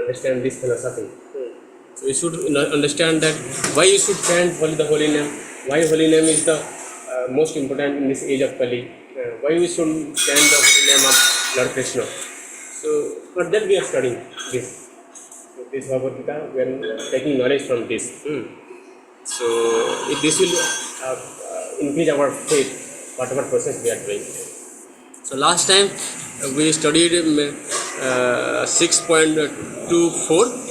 understand this philosophy. So you should understand that why you should chant the holy name, why holy name is the most important in this age of Kali, why we should chant the holy name of Lord Krishna. So for that we are studying this. So this Bhagavad Gita, we are taking knowledge from this. So if this will increase our faith, whatever process we are doing. So last time we studied 6.24.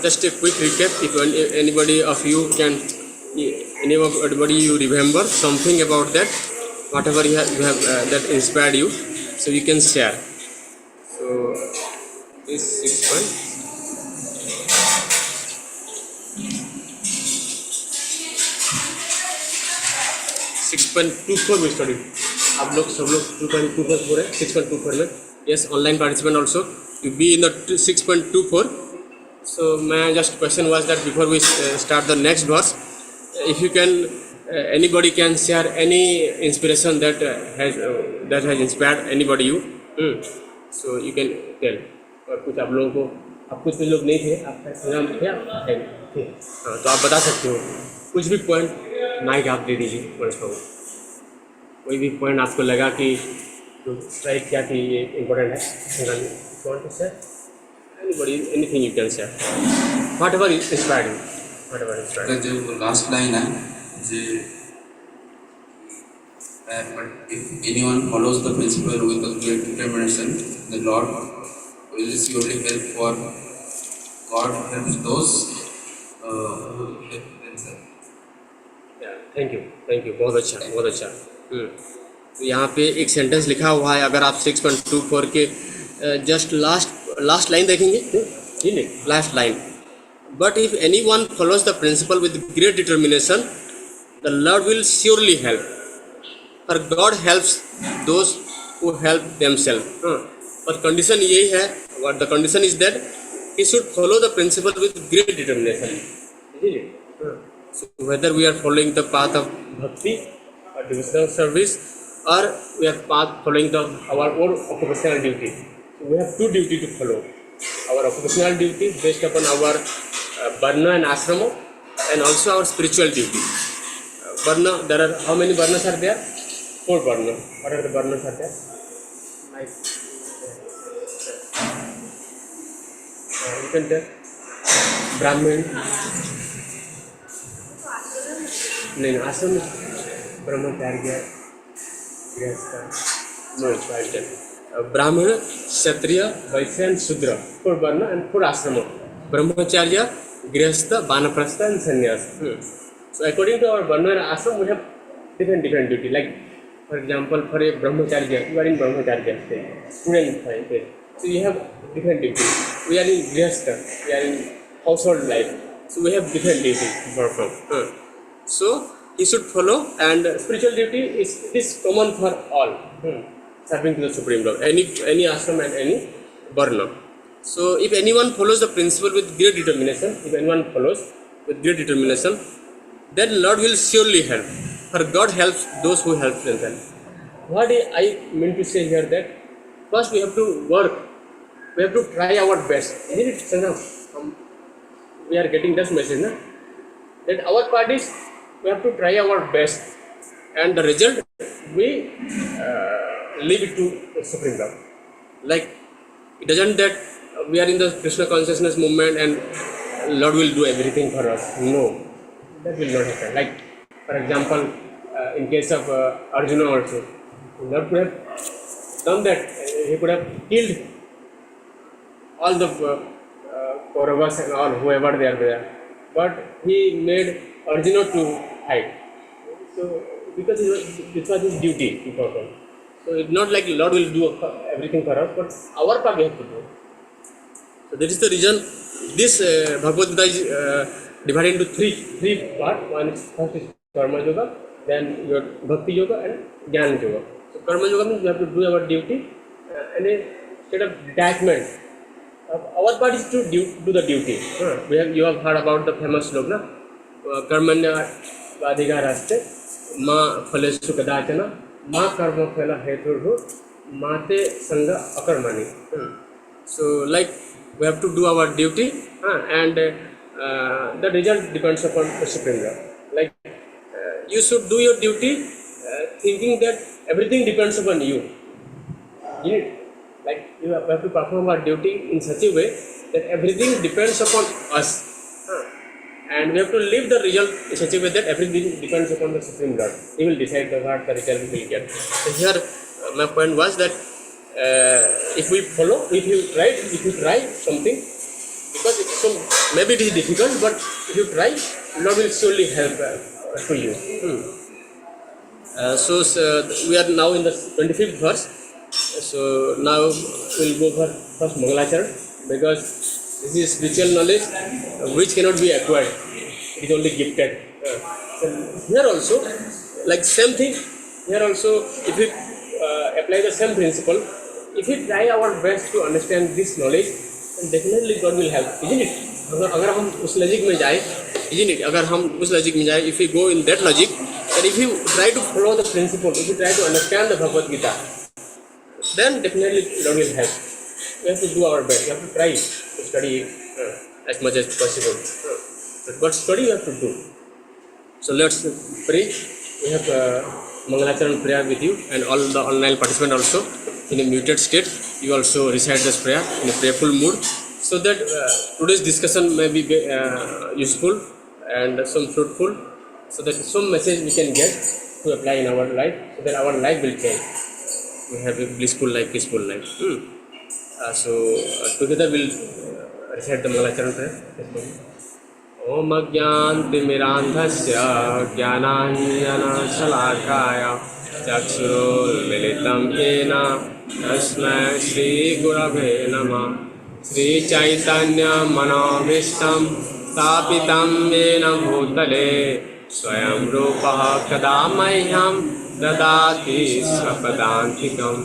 Just a quick recap. If anybody of you can, anybody you remember something about that, whatever you have that inspired you, so you can share. So this 6.24 we studied. आप लोग सब लोग 2.24 है 6.24 में. Yes, online participant also you be in the 6.24. So my just question was that before we start the next verse, if you can, anybody can share any inspiration that has inspired anybody you. So you can tell. और कुछ आप लोगों को, आप कुछ लोग नहीं थे, आपका नाम क्या थे, हाँ तो आप बता सकते हो कुछ भी पॉइंट. माइक आप दे दीजिए गणेश बाबू. कोई भी पॉइंट आपको लगा कि जो स्ट्राइक किया कि ये इम्पोर्टेंट है, anybody, anything you can share. Whatever inspired you. Whatever inspired you. जो लास्ट लाइन है जे but if anyone follows the principle with a great determination, the Lord will surely help, for God helps those who help themselves. Yeah, thank you. बहुत अच्छा. तो यहाँ पे एक sentence लिखा हुआ है. अगर आप 6.24 के जस्ट लास्ट लाइन देखेंगे, जी नहीं, last line. But if anyone follows the principle with great determination, the Lord will surely help, और God helps those who help themselves. और कंडीशन यही है, what the condition is that he should follow the principle with great determination. So whether we are following the path of bhakti or devotional service, or we are following our own occupational duty. So we have two duty to follow. Our occupational duty based upon our varna and ashrama, and also our spiritual duty. Varna, there are how many varnas are there? 4 varna. What are the varnas are there? You can tell. Brahmin. नहीं, आश्रम ब्रह्मचार्य, ब्राह्मण, क्षत्रिय, वैश्य and शूद्र, 4 वर्ण and 4 आश्रम. ब्रह्मचार्य, गृहस्थ, वानप्रस्थ and संन्यास. So according to our varna and ashram, we have different duty. Like for example, for a brahmacharya, you are in brahmacharya stage, student stage. So you have different duty. We are in grihastha, we are in household life. So we have different duty to perform. So he should follow, and spiritual duty is common for all, serving to the Supreme Lord, any ashram and any varna. So if anyone follows the principle with great determination, then Lord will surely help, for God helps those who help themselves. What I mean to say here, that first we have to work, we have to try our best. Isn't it, Sanam? We are getting this message, na? That our part is, we have to try our best, and the result we leave it to the Supreme Lord. Like it doesn't that we are in the Krishna consciousness movement and Lord will do everything for us. No, that will not happen. Like for example, in case of Arjuna also, Lord could have done that. He could have killed all the Kauravas and all whoever they are there, but he made Arjuna to hide. So because this was his duty to perform. So it's not like Lord will do everything for us, but our part we have to do. So that is the reason this Bhagavad Gita is divided into three parts. One is first is Karma Yoga, then your Bhakti Yoga and Jnana Yoga. So Karma Yoga means we have to do our duty, and a state of detachment. Our part is to do the duty. You have heard about the famous slok, na? कर्मण्यवाधिकारस्ते माँ फलेषु कदाचन माँ कर्मफल हेतुर्भु माते संग अकर्मणि. So like We have to do our duty, and the result depends upon the Supreme Lord. Like you should do your duty thinking that everything depends upon you. You need, like you have to perform our duty in such a way that everything depends upon us, and we have to live the result in such a way that everything depends upon the Supreme Lord. He will decide what the result we will get. So here my point was that if we follow, if you try something, because maybe it is difficult, but if you try, Lord will surely help to you. So we are now in the 25th verse. So now we'll go for first Mangalacharan, because this is spiritual knowledge which cannot be acquired. It is only gifted. So here also, like same thing. Here also, if we apply the same principle, if we try our best to understand this knowledge, then definitely God will help, isn't it? अगर हम उस logic में जाए, isn't it? अगर हम उस logic में जाए, if we go in that logic, and if you try to follow the principle, if you try to understand the Bhagavad Gita, then definitely Lord will help. We have to do our best. We have to try to study as much as possible. But study we have to do. So let's pray. We have Mangalacharan prayer with you, and all the online participants also in a muted state. You also recite this prayer in a prayerful mood, so that today's discussion may be useful and some fruitful, so that some message we can get to apply in our life, so that our life will change. We have a blissful life, peaceful life. So together we'll recite the Mangalacharan prayer. Om Ajnantimirandhasya Jnananjana-Shalakaya Chakshurmilitam Yena Tasmai Shri Gurave Namah. Shri Chaitanya Manobishtam Stapitam Yena Bhutale Swayam Rupaha Kadamahyam Dadati Svapadantikam.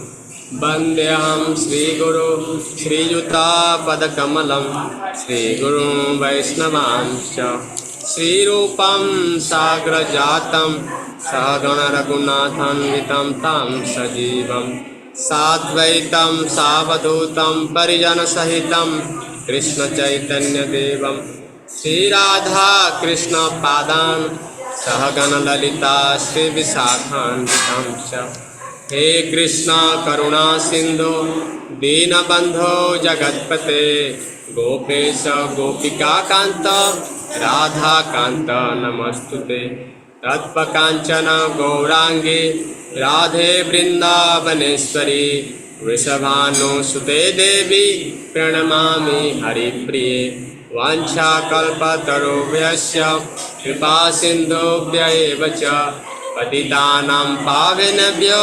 Vandeham Sri Guru Sri Yuta Padakamalam Sri Guru Vaishnavanscha Sri Rupam Sagra Jatam Sagana Raghunathan Vitam Tam Sajivam Sadvaitam Savadutam Parijana Sahitam Krishna Chaitanya Devam Sri Radha Krishna Padan Sahagana Lalita Sri Visakhan Vitamsha. हे कृष्णा करुणा सिंधु दीनबंधो जगत्पते गोपेश गोपिका कांत राधा कांत नमस्तुते तत्पकांचन गौरांगी राधे वृंदावनेश्वरी वृषभानुसुते देवी प्रणमामि हरिप्रिये वाञ्छाकल्पतरुभ्यश्च कृपा सिन्धुभ्य एव च पतितानां पावनेभ्यो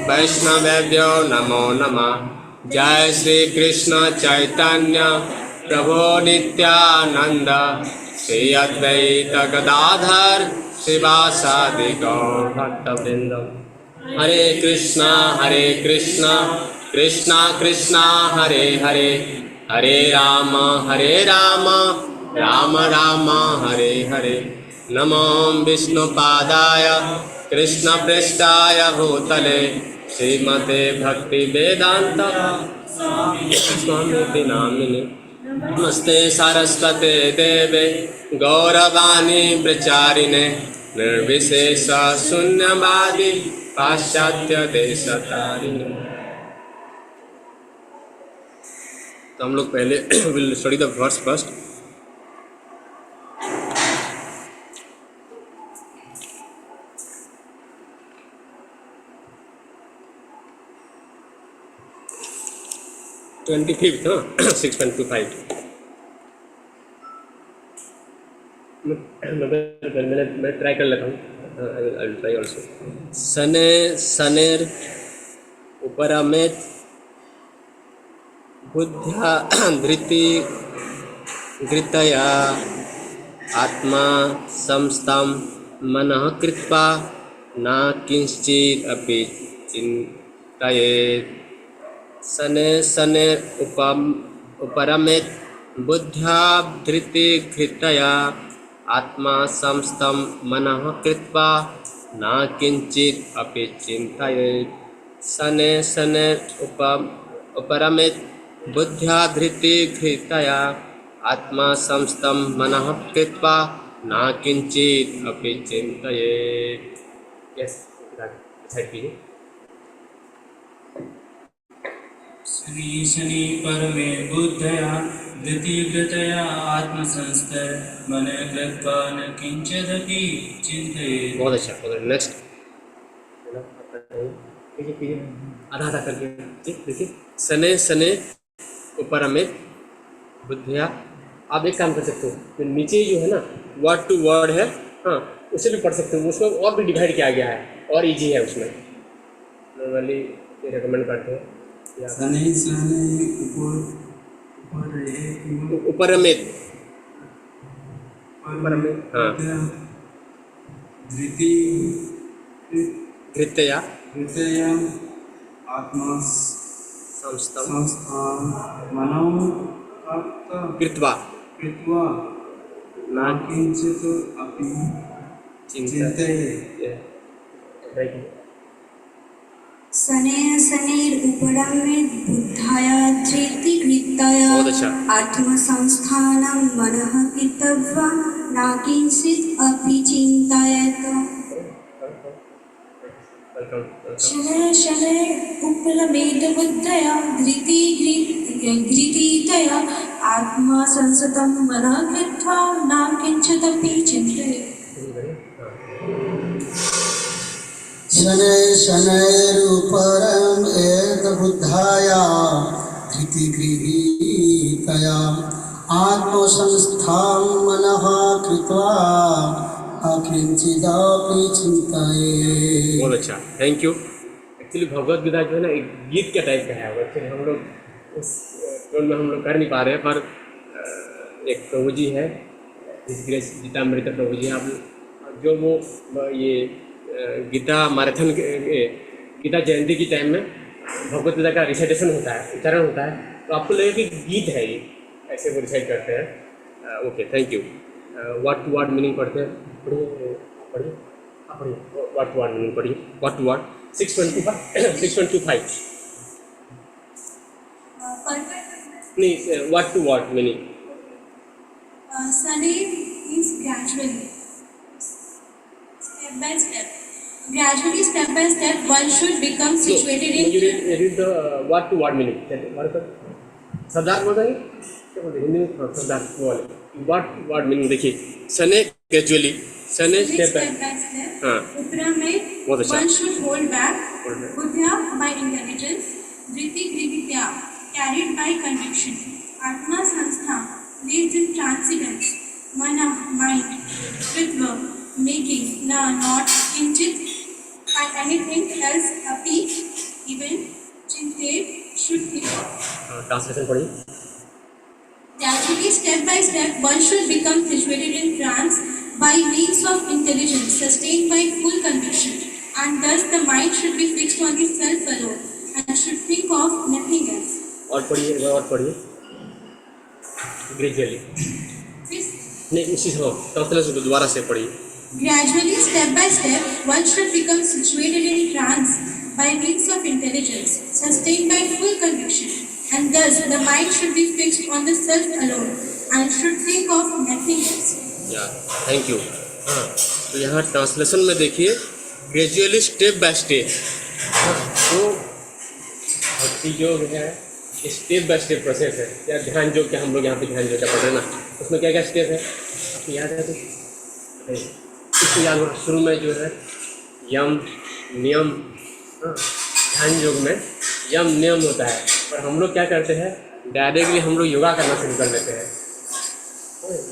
वैष्णवेभ्यो नमो नमः। जय श्री कृष्ण चैतन्य प्रभु नित्यानंद श्री अद्वैत गदाधर श्रीवासादि गौर भक्तवृंद। हरे कृष्णा कृष्णा कृष्णा हरे हरे, हरे राम राम राम हरे हरे। नमो विष्णुपादाय कृष्ण पृष्ठाय भूतले श्रीमते भक्ति वेदांत स्वामी नामिने। नमस्ते सरस्वते देवे गौरवाणी प्रचारिणे निर्विशेष शून्यवादी पाश्चात्य देशतारिणे। तो हम लोग पहले will study the verse first. 25th 6.25 मैं ट्राई कर लेता हूँ। I will try also. सनेर उपरमेत बुद्ध्या धृति घृतया आत्मा संस्थं मनः कृत्वा न किंचित् अपि चिन्तयेत्। सने उपरमेत बुद्ध्या धृति घृतया आत्मा संस्थं मनः कृत्वा न किंचित् अपि चिन्तयेत्। सने उपरमेत बुद्ध्या धृते धृतया आत्मा संस्थं मनः कृत्वा न किंचित अपि चिंतयेत्। यस, डिसाइड कीजिए। शनि शनि परमे बुद्धया धृतिगतया आत्मसंस्थ मन कृत्वा न किंचिदपि चिंतयेत्। बहुत अच्छा, बहुत अच्छा। नेक्स्ट कीजिए, आधा आधा करके देखिए। सने सने उपरमित बुद्धिया। आप एक काम कर सकते हो, तो नीचे जो है ना वर्ड टू वर्ड है, हाँ उसे भी पढ़ सकते हो, उसमें और भी डिवाइड किया गया है और इजी है उसमें। नॉर्मली ये रिकमेंड करते हैं या शनि शनि उपरमित उपरमित, हाँ धृति धृतया हृदय आत्मा संस्थम संस्थान मनो कृत्वा कृत्वा न किंचित अपि चिंतयेत्। शनैः शनैरुपरमेत् बुद्धाया धृतिकृत्या बहुत अच्छा। आत्मसंस्थानं मनः कृत्वा न किंचित् अपि चिन्तयेत्। शनैः शनैरुपरमेत् बुद्धाया धृतिकृत्या आत्मसंस्थानं मनः कृत्वा न किंचित् अपि चिन्तयेत्। शनैः शनैरुपरम् एकबुद्धाया धृतिगृहीतया आत्मसंस्थां मनः कृत्वा अकिंचिदपि चिन्तयेत्। बहुत अच्छा, thank you. Actually Bhagavad Gita जो है ना एक गीत के टाइप का है। एक्चुअली हम लोग उस टोन में हम लोग कर नहीं पा रहे हैं, पर एक प्रभु जी है गीतामृत प्रभु जी, आप जो वो ये गीता मैराथन गीता जयंती के टाइम में भगवत गीता का रिसाइटेशन होता है, उच्चारण होता है, तो आपको लगेगा कि गीत है ये, ऐसे वो रिसाइट करते हैं। Okay, thank you. Word to word meaning पढ़ते हैं, पढ़िए पढ़िए, आप पढ़िए वर्ड टू वर्ड मीनिंग पढ़िए। वर्ड टू वर्ड 625 नहीं, word to word meaning. Sunny is gradually, step by step. Gradually, step by step, one should become situated in. You read the word to word meaning. शब्दार्थ बोल देंगे, क्या बोलते हैं हिंदी में? शब्दार्थ बोले word to word meaning। देखिए, सने gradually, सने step by step. हाँ उत्तरा में बहुत अच्छा। one should hold back. बुद्धिया by intelligence, Dhriti कृत्या carried by conviction, आत्मा संस्था lives in transcendence, mana mind, kritva making, na not kinchit and anything else api even chinted should be. Translation पढ़िए। Gradually, step by step, one should become situated in trance by means of intelligence sustained by full conviction, and thus the mind should be fixed on the self alone and should think of nothing else. और पढ़िए, और पढ़िए gradually. नहीं, उसी से translation को दोबारा से पढ़िए। Gradually, step by step, one should become situated in trance by means of intelligence, sustained by full conviction, and thus the mind should be fixed on the self alone and should think of nothing else. Thank you. हाँ, तो यहाँ translation में देखिए, gradually step by step, तो भक्ति योग है, step by step process है। या ध्यान योग क्या हम लोग यहाँ पे ध्यान योग क्या पढ़ रहे हैं ना, उसमें क्या क्या स्टेप है आपको याद है? तो इसको याद होना, शुरू में जो है यम नियम, हाँ ध्यान योग में यम नियम होता है, पर हम लोग क्या करते हैं डायरेक्टली हम लोग योगा करना शुरू कर देते हैं।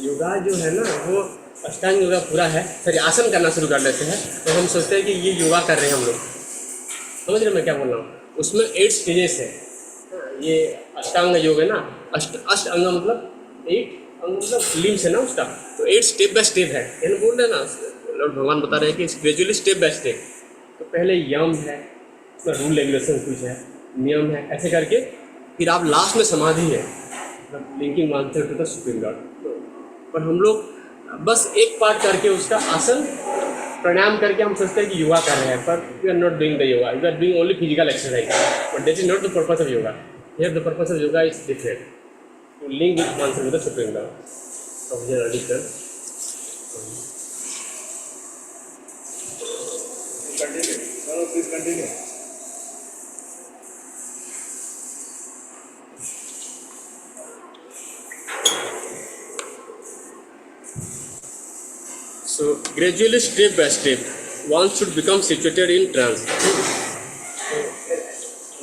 योगा जो है ना वो अष्टांग योगा पूरा है, सॉरी आसन करना शुरू कर देते हैं, तो हम सोचते हैं कि ये योगा कर रहे हैं हम लोग। समझ रहे मैं क्या बोल रहा हूँ? उसमें 8 स्टेजेस है। ये अष्टांग योग है ना, अष्ट अंग मतलब 8 अंग मतलब लिम्स है ना उसका, तो 8 स्टेप बाय स्टेप है। यानी बोल रहे हैं ना, लॉर्ड भगवान बता रहे हैं कि ग्रेजुअली स्टेप बाय स्टेप। तो पहले यम है, उसमें रूल रेगुलेशन कुछ है, नियम है, ऐसे करके फिर आप लास्ट में समाधि है, मतलब linking one self to the supreme lord. पर हम लोग बस एक पार्ट करके उसका आसन प्राणायाम करके हम सोचते हैं कि योगा कर रहे हैं, पर we are not doing the yoga, we are doing only physical exercise, but that is not the purpose of yoga. Here the purpose of yoga is different. To link with oneself with the Supreme Lord. Of your addiction. Continue. No, please continue. So gradually, step by step, one should become situated in trance.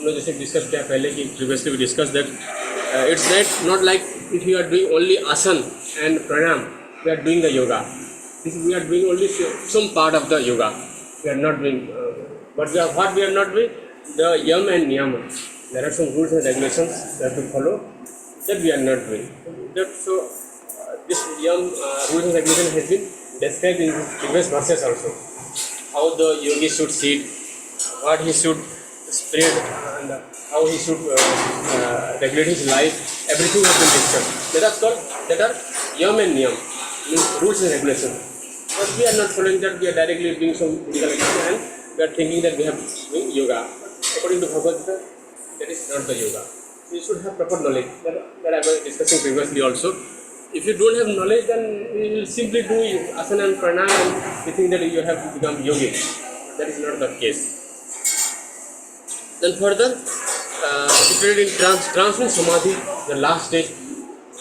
हमने जैसे discuss किया पहले कि previously we discussed that it's not like if you are doing only asan and pranayam, we are doing the yoga. This we are doing only some part of the yoga. We are not doing, but what we are not doing, the yam and niyam. There are some rules and regulations we have to follow that we are not doing. So this yam rules and regulation has been described in previous verses also. How the yogi should sit, what he should spread, and how he should regulate his life. Everything has been discussed. That are yam and niyam, means rules and regulations. But we are not following that. We are directly doing some physical activity and we are thinking that we have doing yoga. According to Bhagavad Gita, that is not the yoga. So you should have proper knowledge. That I was discussing previously also. If you don't have knowledge, then you will simply do asana and pranayama and you think that you have become yogi. That is not the case. Then further, situated in trance means samadhi, the last stage,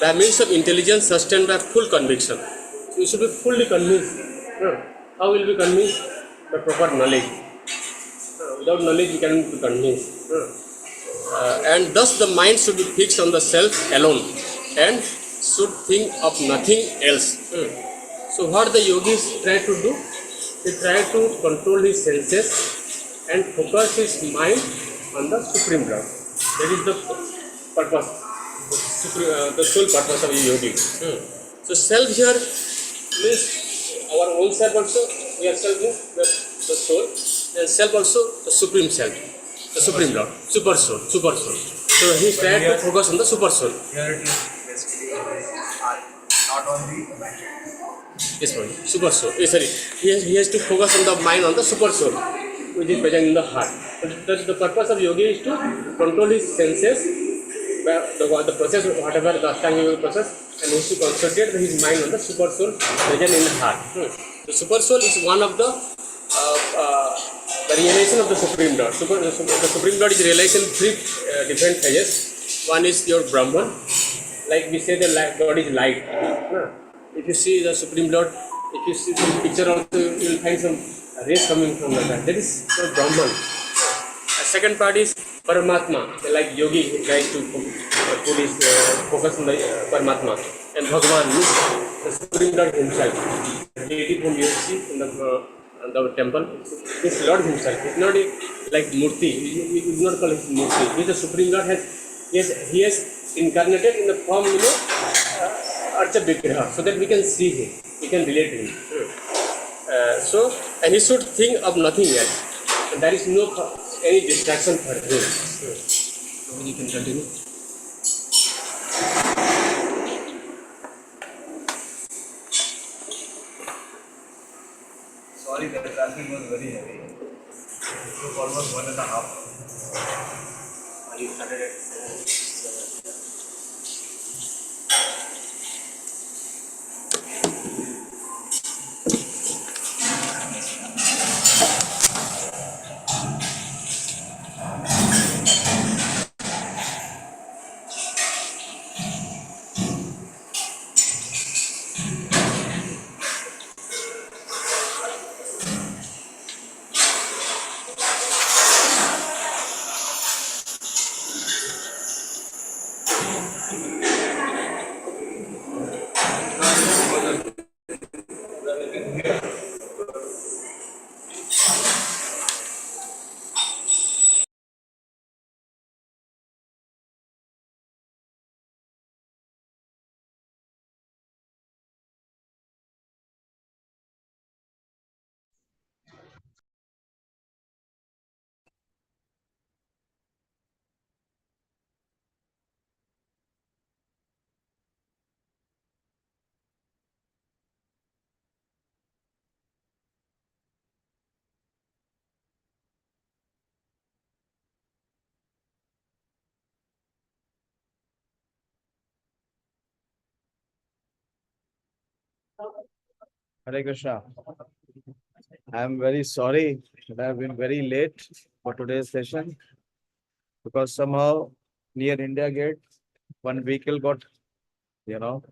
by means of intelligence sustained by full conviction. So you should be fully convinced. How will you be convinced? By proper knowledge. Without knowledge, you cannot be convinced. And thus the mind should be fixed on the self alone and should think of nothing else. So what the yogis try to do? They try to control his senses and focus his mind on the Supreme Lord. That is the purpose, the sole purpose of a yogi. So self here means our own self also. We are self means the soul, and self also the Supreme Self, the Supreme Lord, Super Soul. So he is trying to focus on the Super Soul. Here it is basically not only Yes, sorry, Super Soul. Sorry, he has to focus on the mind on the Super Soul, which is present in the heart. The purpose of yogi is to control his senses, the process, whatever the Ashtanga yoga process, and he is to concentrate his mind on the Super Soul present in the heart. The Super Soul is one of the realization of the Supreme Lord. The Supreme Lord is realized in three different phases. One is your Brahman, like we say the God is light. If you see the Supreme Lord, if you see the picture also, you will find some rays coming from that. That is the Brahman. Second part is Paramatma, like yogi, he tries to put his focus on the Paramatma. And Bhagavan means the Supreme Lord himself. The deity whom you see in the temple is Lord himself. It's not like Murti. We do not call it Murti. He is the Supreme Lord. He has incarnated in the form, Archa Vigraha, so that we can see him, we can relate to him. And he should think of nothing else. And there is no any distraction for him. So you can continue. sorry the traffic was very heavy. It took almost 1.5 hours. You started at Hare Krishna. I am very sorry that I have been very late for today's session because somehow near India Gate, one vehicle got, you know,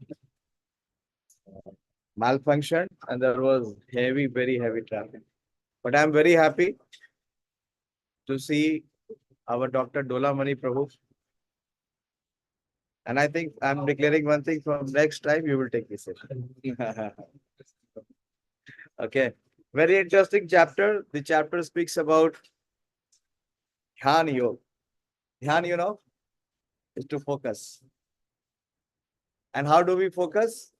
malfunctioned and there was heavy, very heavy traffic. But I am very happy to see our Dr. Dola Mani Prabhu. And I think I'm declaring one thing from next time you will take this session. Okay. Very interesting chapter. The chapter speaks about Dhyan Yoga. Dhyan, is to focus. And how do we focus?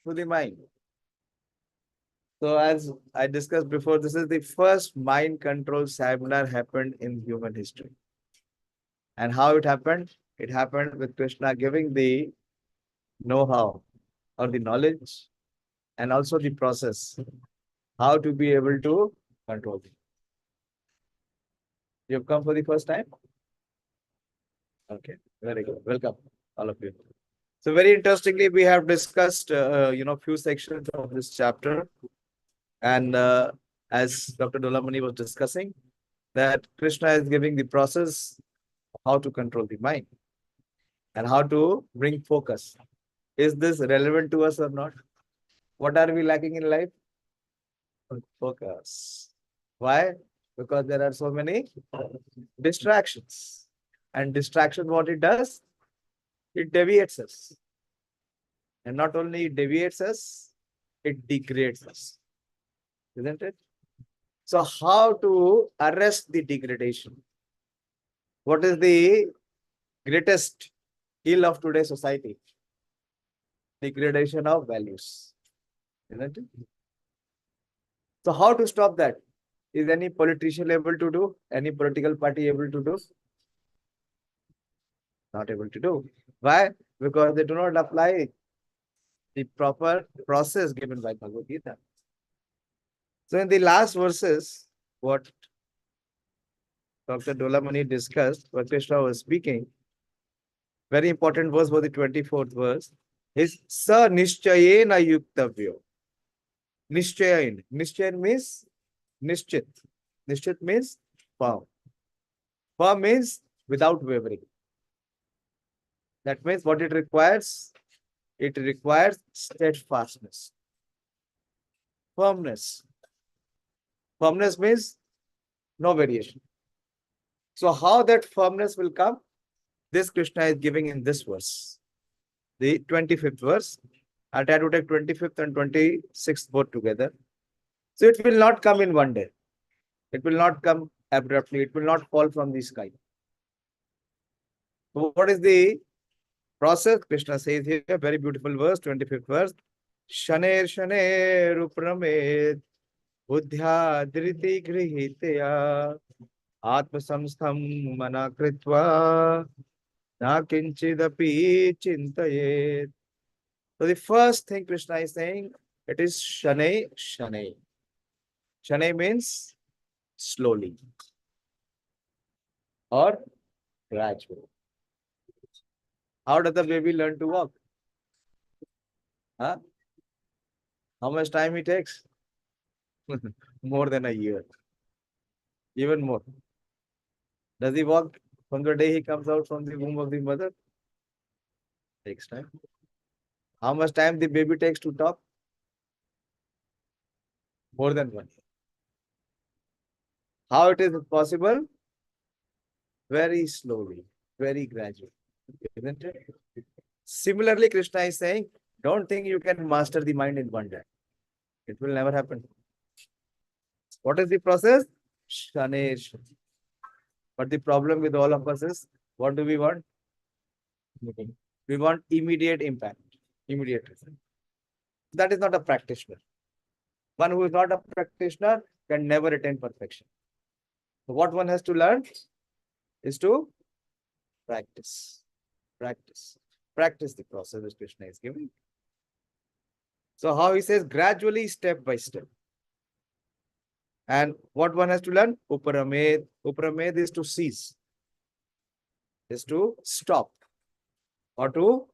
Through the mind. So as I discussed before, this is the first mind control seminar happened in human history. And how it happened? It happened with Krishna giving the know-how or the knowledge and also the process, how to be able to control it. You've come for the first time? Okay, very good. Welcome, all of you. So very interestingly, we have discussed, few sections of this chapter. And as Dr. Dolamani was discussing, that Krishna is giving the process of how to control the mind and how to bring focus. Is this relevant to us or not? What are we lacking in life? Focus. Why? Because there are so many distractions. And distraction, what it does? It deviates us. And not only it deviates us, it degrades us. Isn't it? So how to arrest the degradation? What is the greatest ill of today's society? Degradation of values. Isn't it? So how to stop that? Is any politician able to do? Any political party able to do? Not able to do. Why? Because they do not apply the proper process given by Bhagavad Gita. So in the last verses, what Dr. Dolamani discussed, what Krishna was speaking, very important verse for the 24th verse, is Sa Nishchayena Yuktavyo. Nishchayan. Nishchayan means Nishchit. Nishchit means firm. Firm means without wavering. That means what it requires? It requires steadfastness. Firmness. Firmness means no variation. So how that firmness will come? This Krishna is giving in this verse. The 25th verse. I'll try to take 25th and 26th both together. So it will not come in one day. It will not come abruptly. It will not fall from the sky. So what is the process? Krishna says here, a very beautiful verse, 25th verse. Shaner shaner upramed buddhya dhriti grihitya atma samstham mana kritva na kinchidapi chintayet. So the first thing Krishna is saying, it is Shanay Shanay. Shanay means slowly or gradually. How does the baby learn to walk? Huh? How much time it takes? More than a year. Even more. Does he walk from the day he comes out from the womb of the mother? Takes time. How much time the baby takes to talk? More than 1 year. How it is possible? Very slowly, very gradually. Isn't it? Similarly, Krishna is saying, don't think you can master the mind in one day. It will never happen. What is the process? Shanesh. But the problem with all of us is, what do we want? We want immediate impact, immediate result. That is not a practitioner. One who is not a practitioner can never attain perfection. So what one has to learn is to practice. Practice. Practice the process which Krishna is giving. So how he says, gradually, step by step. And what one has to learn? Uparamed. Uparamed is to cease. Is to stop. Or to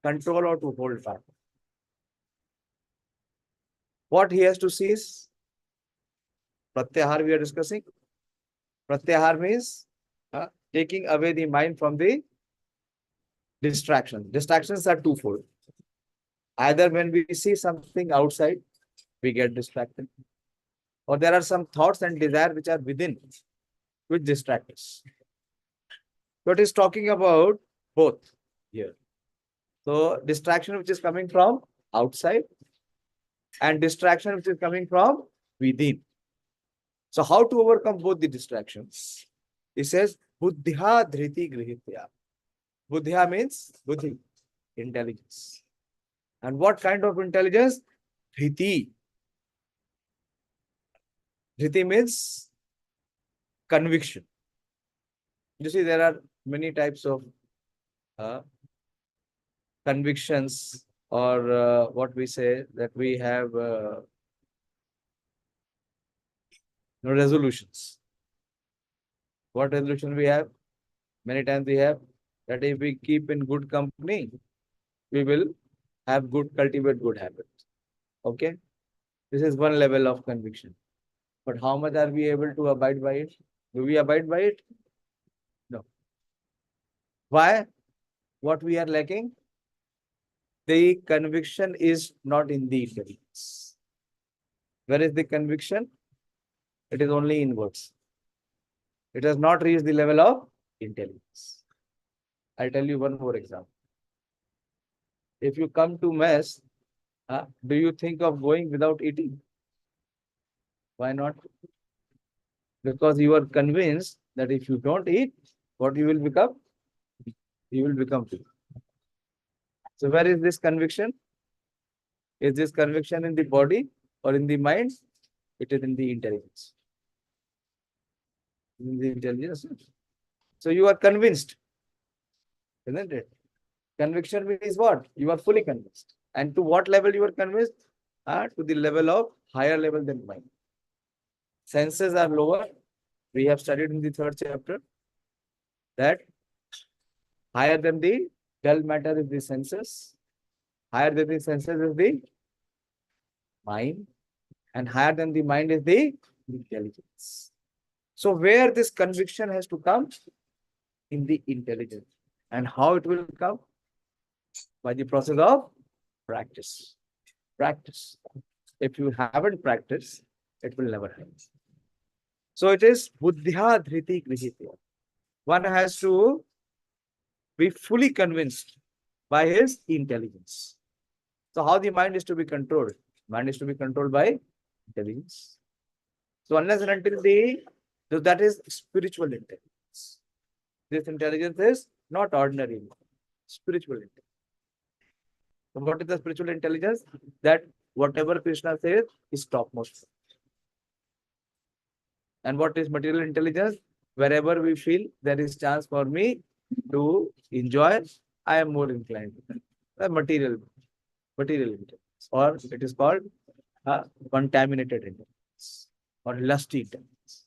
control or to hold back. What he has to cease? Pratyahar we are discussing. Pratyahar means taking away the mind from the distraction. Distractions are twofold. Either when we see something outside, we get distracted, or there are some thoughts and desire which are within, which distract us. So it is talking about both here. So distraction which is coming from outside and distraction which is coming from within. So how to overcome both the distractions? He says, Buddhya dhriti grihitya. Buddhya means buddhi, intelligence. And what kind of intelligence? Dhriti. Dhriti means conviction. You see, there are many types of convictions, or what we say that we have resolutions. What resolution we have? Many times we have that if we keep in good company, we will have cultivate good habits. Okay? This is one level of conviction. But how much are we able to abide by it? Do we abide by it? No. Why? What we are lacking? The conviction is not in the intelligence. Where is the conviction? It is only in words. It has not reached the level of intelligence. I'll tell you one more example. If you come to mess, do you think of going without eating? Why not? Because you are convinced that if you don't eat, what you will become? You will become sick. So where is this conviction? Is this conviction in the body or in the mind? It is in the intelligence. In the intelligence. So you are convinced, isn't it? Conviction means what? You are fully convinced. And to what level you are convinced? To the level of higher level than mind. Senses are lower. We have studied in the third chapter that higher than the dull matter is the senses. Higher than the senses is the mind. And higher than the mind is the intelligence. So where this conviction has to come? In the intelligence. And how it will come? By the process of practice. Practice. If you haven't practiced, it will never happen. So it is buddhya dhriti grihitya. One has to be fully convinced by his intelligence. So how the mind is to be controlled? Mind is to be controlled by intelligence. So unless and until that is spiritual intelligence. This intelligence is not ordinary, spiritual intelligence. So what is the spiritual intelligence? That whatever Krishna says is topmost. And what is material intelligence? Wherever we feel there is chance for me to enjoy, I am more inclined to that. The material intelligence, or it is called contaminated intelligence or lusty intelligence.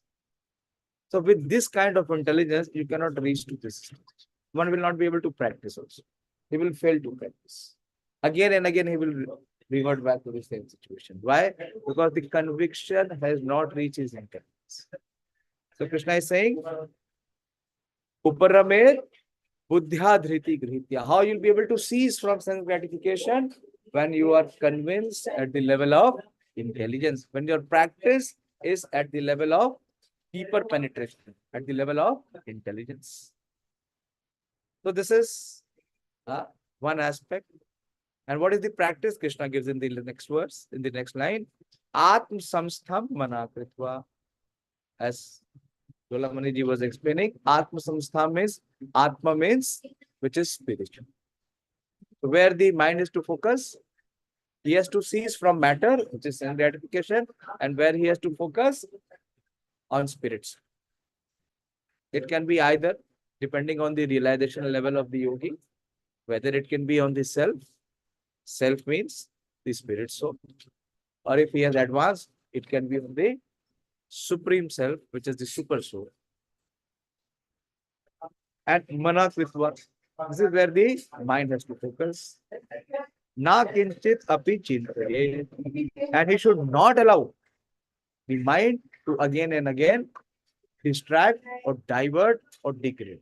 So with this kind of intelligence, you cannot reach to this stage. One will not be able to practice also. He will fail to practice. Again and again, he will revert back to the same situation. Why? Because the conviction has not reached his intelligence. So Krishna is saying, Uparamer buddhya dhriti grihitya. How you'll be able to cease from sense gratification? When you are convinced at the level of intelligence. When your practice is at the level of deeper penetration, at the level of intelligence. So this is one aspect. And what is the practice? Krishna gives in the next verse, in the next line. Atma samstham manakritva. As Jolamani ji was explaining, Atma samstham means, Atma means, which is spiritual. So where the mind is to focus, he has to cease from matter, which is sense gratification, and where he has to focus on spirits. It can be either, depending on the realization level of the yogi, whether it can be on the self. Self means the spirit soul. Or if he has advanced, it can be on the supreme self, which is the super soul. And manakritva, this is where the mind has to focus. Na kinchit api chintayet. And he should not allow the mind to again and again distract or divert or degrade.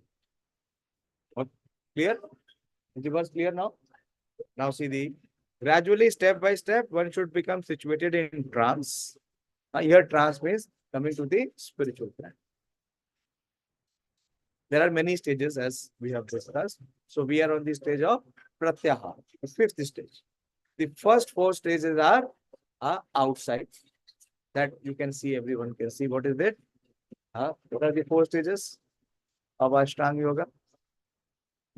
Clear? Is the verse clear now? Now see the gradually, step by step, one should become situated in trance. Here trance means coming to the spiritual plan. There are many stages as we have discussed. So we are on the stage of Pratyahara, the fifth stage. The first four stages are outside. That you can see, everyone can see what is it. What are the four stages of Ashtanga Yoga?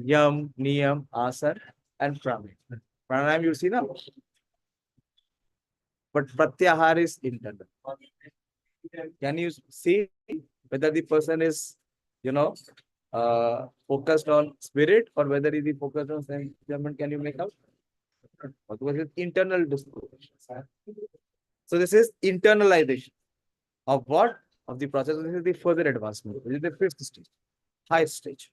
Yam, Niyam, Asana, and Pranayam. Pranayam you see now. But Pratyahara is internal. Can you see whether the person is, focused on spirit or whether he is focused on sense development? Can you make out? Because it's internal disposition. So this is internalization of what? Of the process. This is the further advancement. This is the fifth stage, highest stage.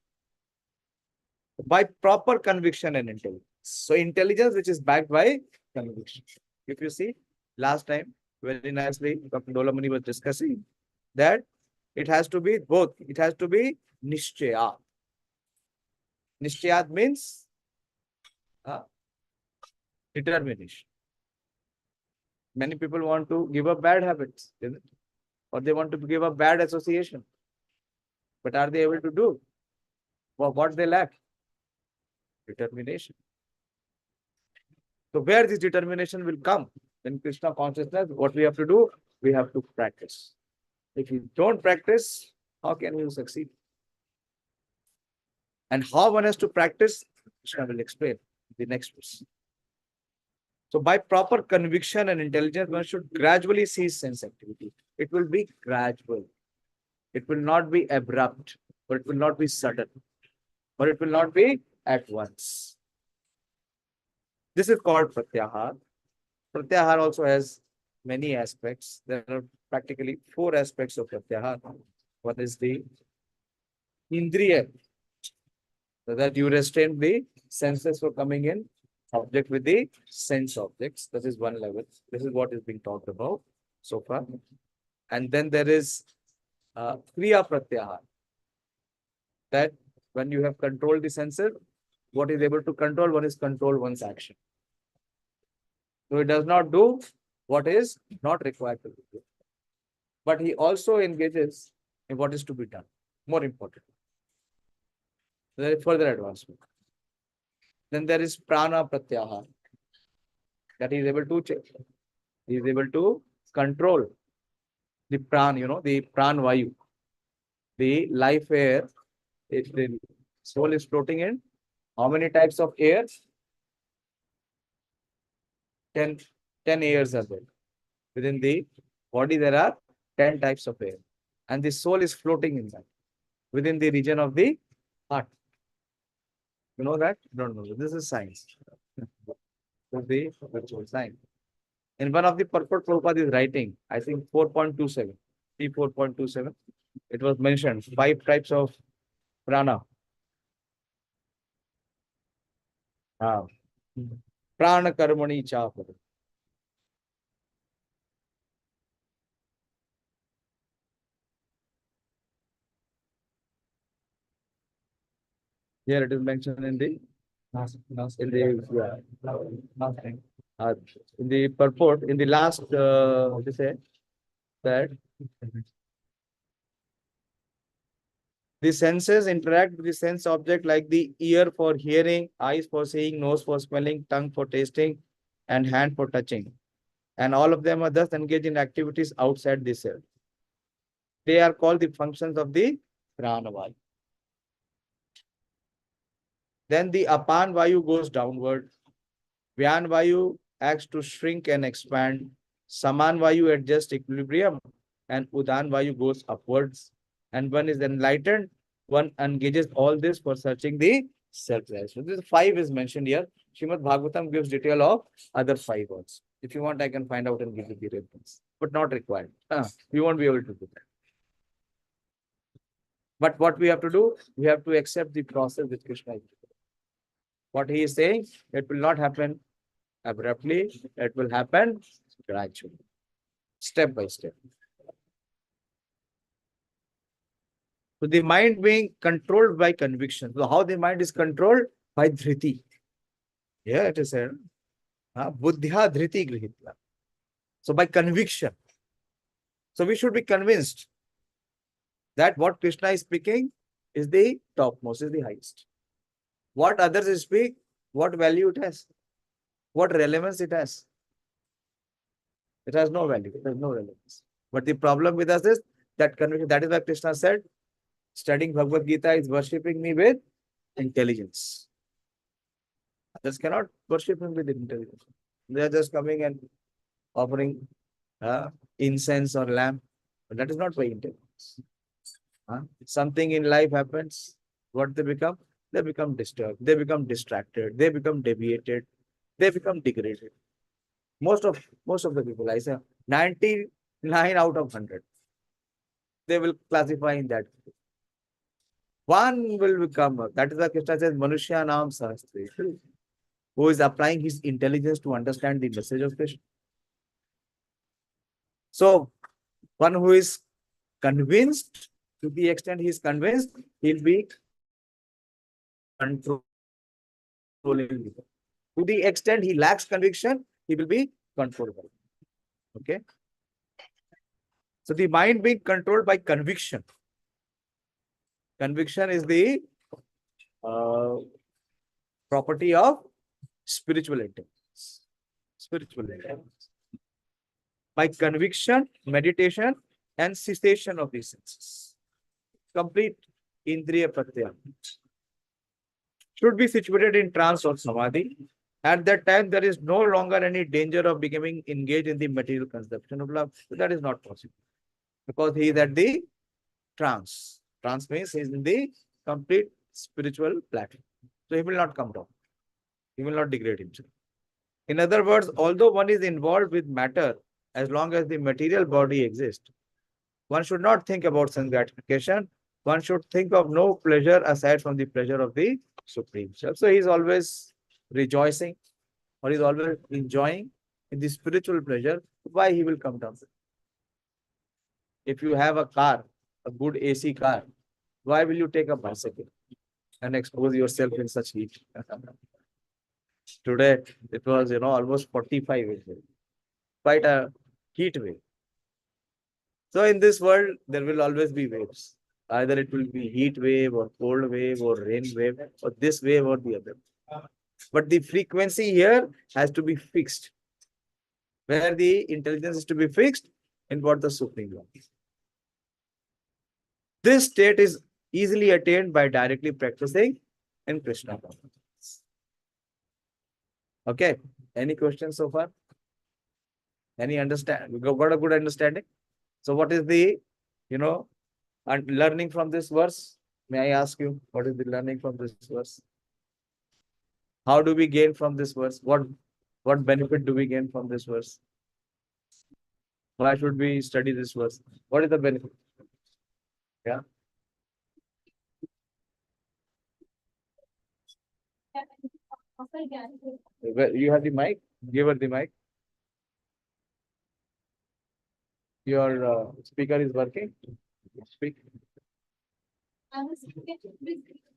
By proper conviction and intelligence. So intelligence which is backed by conviction. If you see, last time, very nicely, Dr. Dolamani was discussing that it has to be both. It has to be nishchaya. Nishchayat means determination. Many people want to give up bad habits, isn't it? Or they want to give up bad association. But are they able to do? What they lack? Determination. So where this determination will come? In Krishna consciousness, what we have to do? We have to practice. If you don't practice, how can you succeed? And how one has to practice, Krishna will explain the next verse. So by proper conviction and intelligence, one should gradually cease sense activity. It will be gradual. It will not be abrupt, but it will not be sudden, but it will not be at once. This is called Pratyahara. Pratyahara also has many aspects. There are practically four aspects of Pratyahara. One is the Indriya, so that you restrain the senses for coming in object with the sense objects. This is one level. This is what is being talked about so far. And then there is Kriya Pratyahara. That when you have controlled the senses, what is able to control? One is control one's action. So it does not do what is not required to do. But he also engages in what is to be done. More important. There is further advancement. Then there is Prana Pratyahara. That he is able to check. He is able to control the pran, the pran vayu. The life air. The soul is floating in how many types of air? 10 airs are there. Within the body, there are 10 types of air. And the soul is floating in that. Within the region of the heart. You know that? Don't know. This is science. This is the virtual science. In one of the purport Prabhupada is writing, I think 4.27, P4.27, it was mentioned 5 types of prana. Prana karmani chapad. Here it is mentioned in the purport, in the last, what to say, that the senses interact with the sense object like the ear for hearing, eyes for seeing, nose for smelling, tongue for tasting, and hand for touching. And all of them are thus engaged in activities outside the self. They are called the functions of the prana vayu. Then the apan vayu goes downward. Vyan vayu acts to shrink and expand. Saman vayu adjusts equilibrium. And udan vayu goes upwards. And one is enlightened. One engages all this for searching the self-realization. So this 5 is mentioned here. Srimad Bhagavatam gives detail of other 5 words. If you want, I can find out and give you the reference. But not required. We won't be able to do that. But what we have to do, we have to accept the process which Krishna is doing. What he is saying, it will not happen abruptly. It will happen gradually, step by step. So the mind being controlled by conviction. So how the mind is controlled? By dhriti. Yeah, it is said. Buddhya dhriti grihitva. So by conviction. So we should be convinced that what Krishna is speaking is the topmost, is the highest. What others speak, what value it has, what relevance it has. It has no value, it has no relevance. But the problem with us is that conviction. That is why Krishna said, studying Bhagavad Gita is worshipping me with intelligence. Others cannot worship him with intelligence. They are just coming and offering incense or lamp. But that is not by intelligence. Something in life happens, what they become? They become disturbed, they become distracted, they become deviated, they become degraded. Most of the people, I say 99 out of 100, they will classify in that. One will become, that is why Krishna says, Manushya Nam Sahasri, who is applying his intelligence to understand the message of Krishna. So, one who is convinced, to the extent he is convinced, he'll be controlling. To the extent he lacks conviction, he will be controllable. Okay. So the mind being controlled by conviction. Conviction is the property of spiritual intelligence. Spiritual intelligence. By conviction, meditation, and cessation of these senses. Complete indriya pratyaya should be situated in trance or samadhi. At that time, there is no longer any danger of becoming engaged in the material consumption of love. So that is not possible. Because he is at the trance. Trance means he is in the complete spiritual platform. So he will not come down. He will not degrade himself. In other words, although one is involved with matter, as long as the material body exists, one should not think about sense gratification. One should think of no pleasure aside from the pleasure of the Supreme Self. So he is always rejoicing or is always enjoying in the spiritual pleasure. Why he will come down? If you have a car, a good AC car, why will you take a bicycle and expose yourself in such heat? Today, it was, almost 45, quite a heat wave. So in this world, there will always be waves. Either it will be heat wave or cold wave or rain wave or this wave or the other. But the frequency here has to be fixed. Where the intelligence is to be fixed in what the Supreme Lord is. This state is easily attained by directly practicing in Krishna consciousness. Okay. Any questions so far? Any understand? We got a good understanding? So what is the, and learning from this verse? May I ask you, what is the learning from this verse? How do we gain from this verse? What benefit do we gain from this verse? Why should we study this verse? What is the benefit? Yeah. You have the mic? Give her the mic. Your speaker is working. Speak. I was thinking,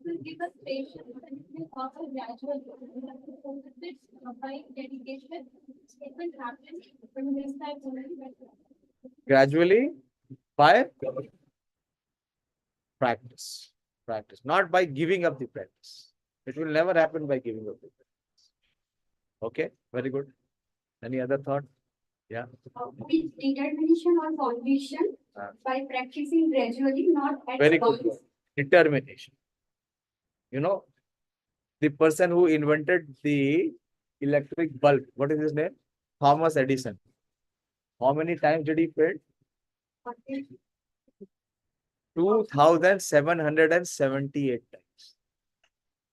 will give us patience and it will offer gradual by dedication. It will happen from this time only. Gradually by practice. Practice. Not by giving up the practice. It will never happen by giving up the practice. Okay, very good. Any other thought? Yeah. With determination or conviction by practicing gradually, not at Very once. good. Determination. The person who invented the electric bulb, what is his name? Thomas Edison. How many times did he fail? 2,778 times.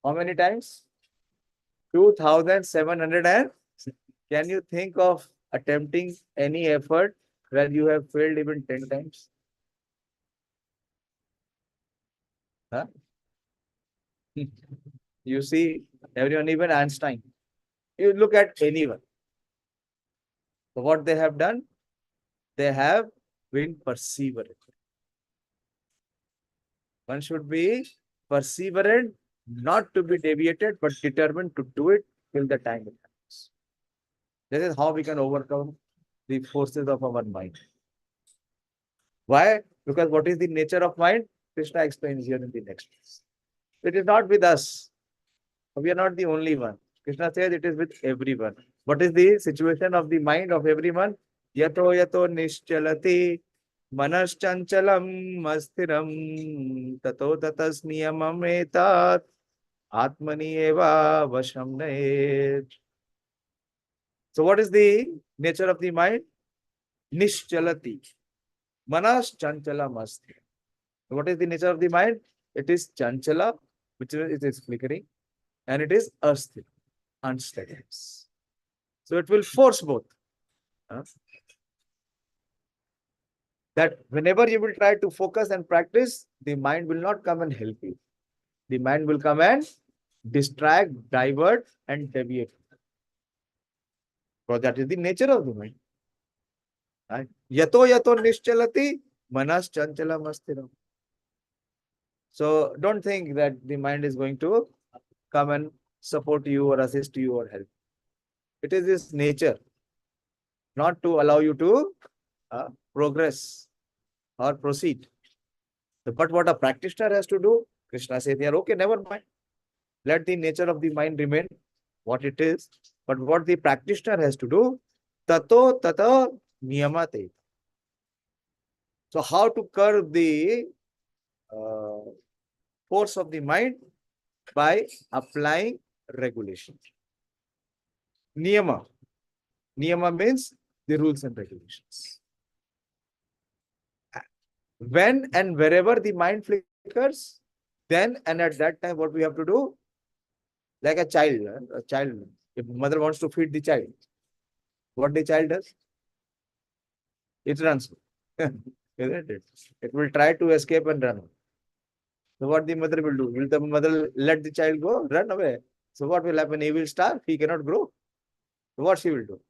How many times? 2,700 and can you think of attempting any effort where you have failed even 10 times? Huh? You see, everyone, even Einstein. You look at anyone, So what they have done? They have been perseverant. One should be perseverant, not to be deviated, but determined to do it till the time it happens. This is how we can overcome the forces of our mind. Why? Because what is the nature of mind? Krishna explains here in the next verse. It is not with us. We are not the only one. Krishna says it is with everyone. What is the situation of the mind of everyone? Yato yato nischalati manaschanchalam astiram tato tatas niyamam etat atmani eva vasham nayet. So what is the nature of the mind? Nischalati. Manas chanchalam asti. What is the nature of the mind? It is chanchala, which is it is flickering, and it is asthira, unsteadiness. So it will force both. That whenever you will try to focus and practice, the mind will not come and help you. The mind will come and distract, divert, and deviate. Because that is the nature of the mind. Right? Yato yato nischalati manas chanchalam astiram. So don't think that the mind is going to come and support you or assist you or help. It is its nature not to allow you to progress or proceed. But what a practitioner has to do, Krishna says here, okay, never mind. Let the nature of the mind remain what it is. But what the practitioner has to do, tato tata niyamate. So how to curb the force of the mind? By applying regulation. Niyama. Niyama means the rules and regulations. When and wherever the mind flickers, then and at that time, what we have to do? Like a child, if mother wants to feed the child, what the child does? It runs. Isn't it? It will try to escape and run. So what the mother will do? Will the mother let the child go, run away? So what will happen? He will starve. He cannot grow. So what she will do?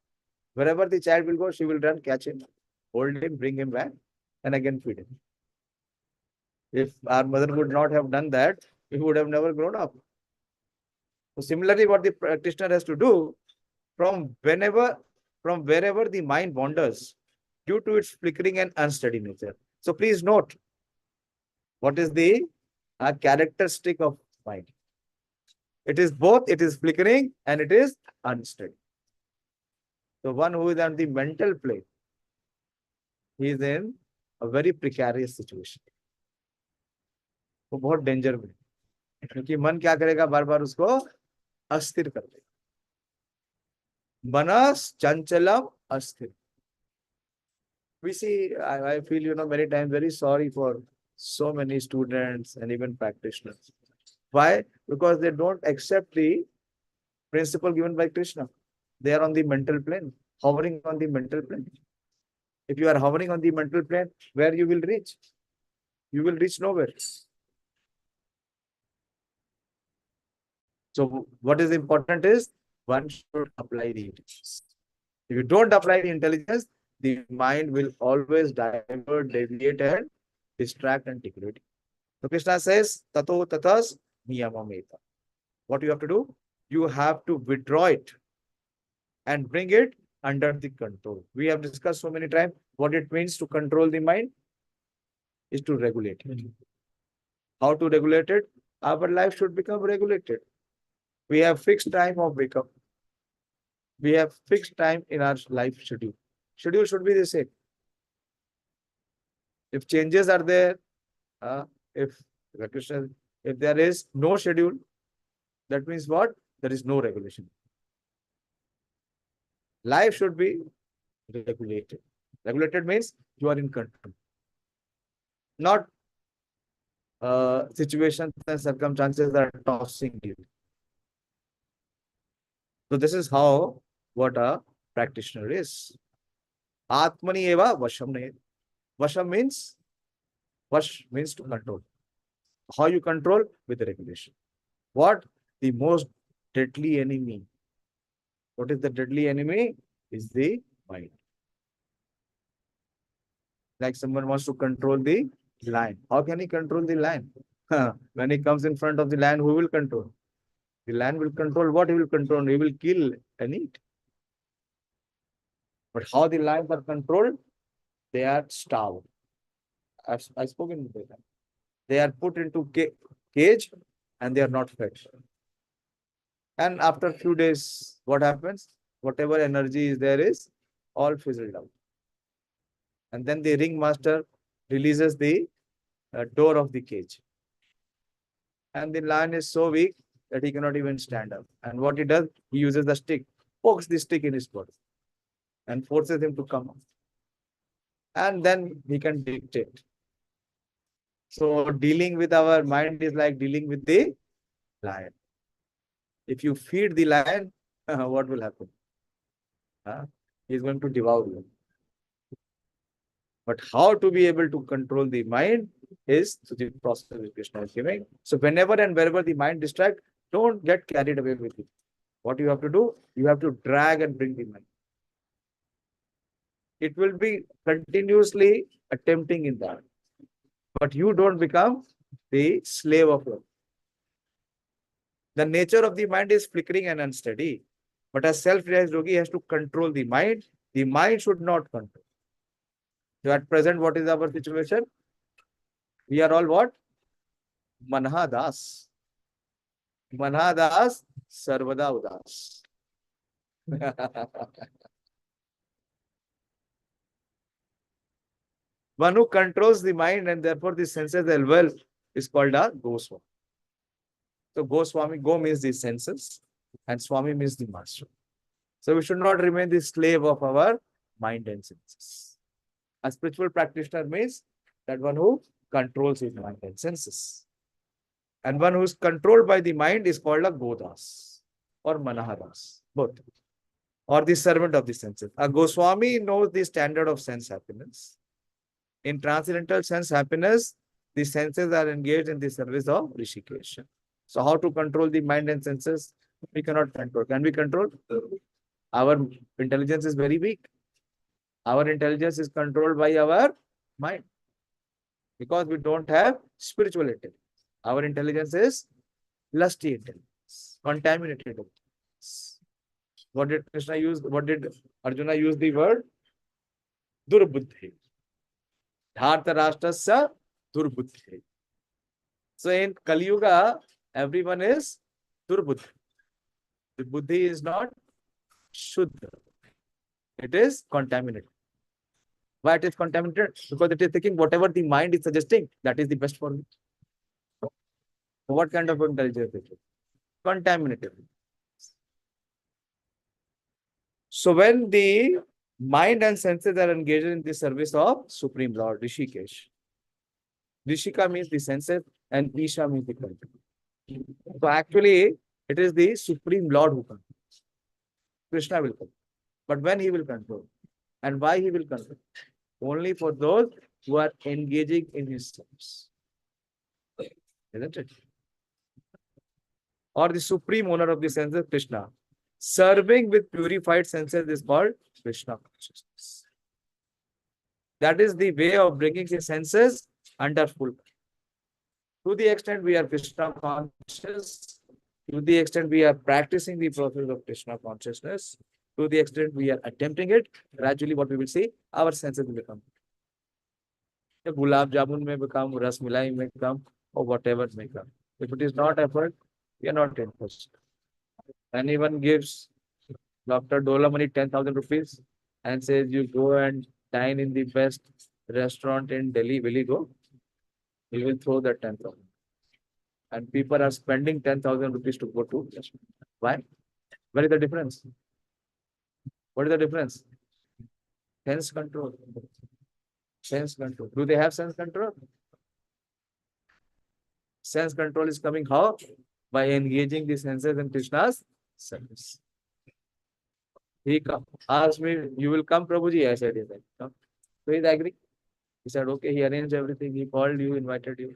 Wherever the child will go, she will run, catch him, hold him, bring him back, and again feed him. If our mother would not have done that, he would have never grown up. So similarly, what the practitioner has to do, from wherever the mind wanders, due to its flickering and unsteady nature. So please note, what is the characteristic of mind? It is both, it is flickering and it is unsteady. So one who is on the mental plane, he is in a very precarious situation. वो बहुत danger में, क्योंकि मन क्या करेगा, बार बार उसको अस्थिर कर देगा. मनस चंचलम अस्थिर. We see, I feel, many times very sorry for so many students and even practitioners. Why? Because they don't accept the principle given by Krishna. They are on the mental plane, hovering on the mental plane. If you are hovering on the mental plane, where you will reach? You will reach nowhere. So what is important is one should apply the intelligence. If you don't apply the intelligence, the mind will always divert, deviate, and distract and degrade. So Krishna says, tato tatas niyamameta. What you have to do? You have to withdraw it and bring it under the control. We have discussed so many times what it means to control the mind is to regulate it. How to regulate it? Our life should become regulated. We have fixed time of wake up. We have fixed time in our life schedule. Schedule should be the same. If changes are there, if there is no schedule, that means what? There is no regulation. Life should be regulated. Regulated means you are in control. Not situations and circumstances that are tossing you. So this is how what a practitioner is. Atmani eva vasham nahe. Vasham means to control. How you control? With the regulation. What? The most deadly enemy. What is the deadly enemy? Is the mind. Like someone wants to control the lion. How can he control the lion? When he comes in front of the lion, who will control? The lion will control what he will control. He will kill and eat. But how the lions are controlled? They are starved. I've spoken about that. They are put into cage and they are not fed. And after a few days, what happens? Whatever energy is there is all fizzled out. And then the ringmaster releases the door of the cage. And the lion is so weak that he cannot even stand up. And what he does, he uses the stick, pokes the stick in his body and forces him to come up. And then he can dictate. So dealing with our mind is like dealing with the lion. If you feed the lion, what will happen? He's going to devour you. But how to be able to control the mind is the process which Krishna is giving. So whenever and wherever the mind distracts, don't get carried away with it. What you have to do, you have to drag and bring the mind. It will be continuously attempting in that. But you don't become the slave of it. The nature of the mind is flickering and unsteady. But as self-realized yogi has to control the mind should not control. So at present, what is our situation? We are all what? Manha das. Manha das, sarvada udas. One who controls the mind and therefore the senses as well is called a Goswami. So Goswami, Go means the senses and Swami means the master. So we should not remain the slave of our mind and senses. A spiritual practitioner means that one who controls his mind and senses. And one who is controlled by the mind is called a Godas or Manaharas, both. Or the servant of the senses. A Goswami knows the standard of sense happiness. In transcendental sense happiness, the senses are engaged in the service of Rishikesh. So how to control the mind and senses? We cannot control. Can we control? Our intelligence is very weak. Our intelligence is controlled by our mind. Because we don't have spiritual intelligence. Our intelligence is lusty intelligence, contaminated intelligence. What did Krishna use? What did Arjuna use the word? Durbuddhi. Dhartarashtrasya durbuddhi. So in Kali Yuga, everyone is durbuddhi. The buddhi is not shuddha. It is contaminated. Why it is contaminated? Because it is thinking whatever the mind is suggesting, that is the best for me. What kind of intelligence is it? Contaminated. So when the mind and senses are engaged in the service of Supreme Lord, Rishikesh. Rishika means the senses and Isha means the control. So actually, it is the Supreme Lord who controls. Krishna will control. But when he will control? And why he will control? Only for those who are engaging in his service. Isn't it? Or the supreme owner of the senses, Krishna. Serving with purified senses is called Krishna consciousness. That is the way of bringing the senses under full. To the extent we are Krishna conscious, to the extent we are practicing the process of Krishna consciousness, to the extent we are attempting it, gradually what we will see, our senses will become. Gulab Jamun may become, Ras Malai may become, or whatever it may come. If it is not effort, we are not interested. Anyone gives Dr. Dolamani 10,000 rupees and says, you go and dine in the best restaurant in Delhi, will he go? He will throw that 10,000. And people are spending 10,000 rupees to go to restaurant. Why? What is the difference? What is the difference? Sense control. Sense control. Do they have sense control? Sense control is coming how? By engaging the senses in Krishna's service. He asked me, you will come, Prabhuji? I said, yes. So he agreed. He said, okay, he arranged everything. He called you, invited you.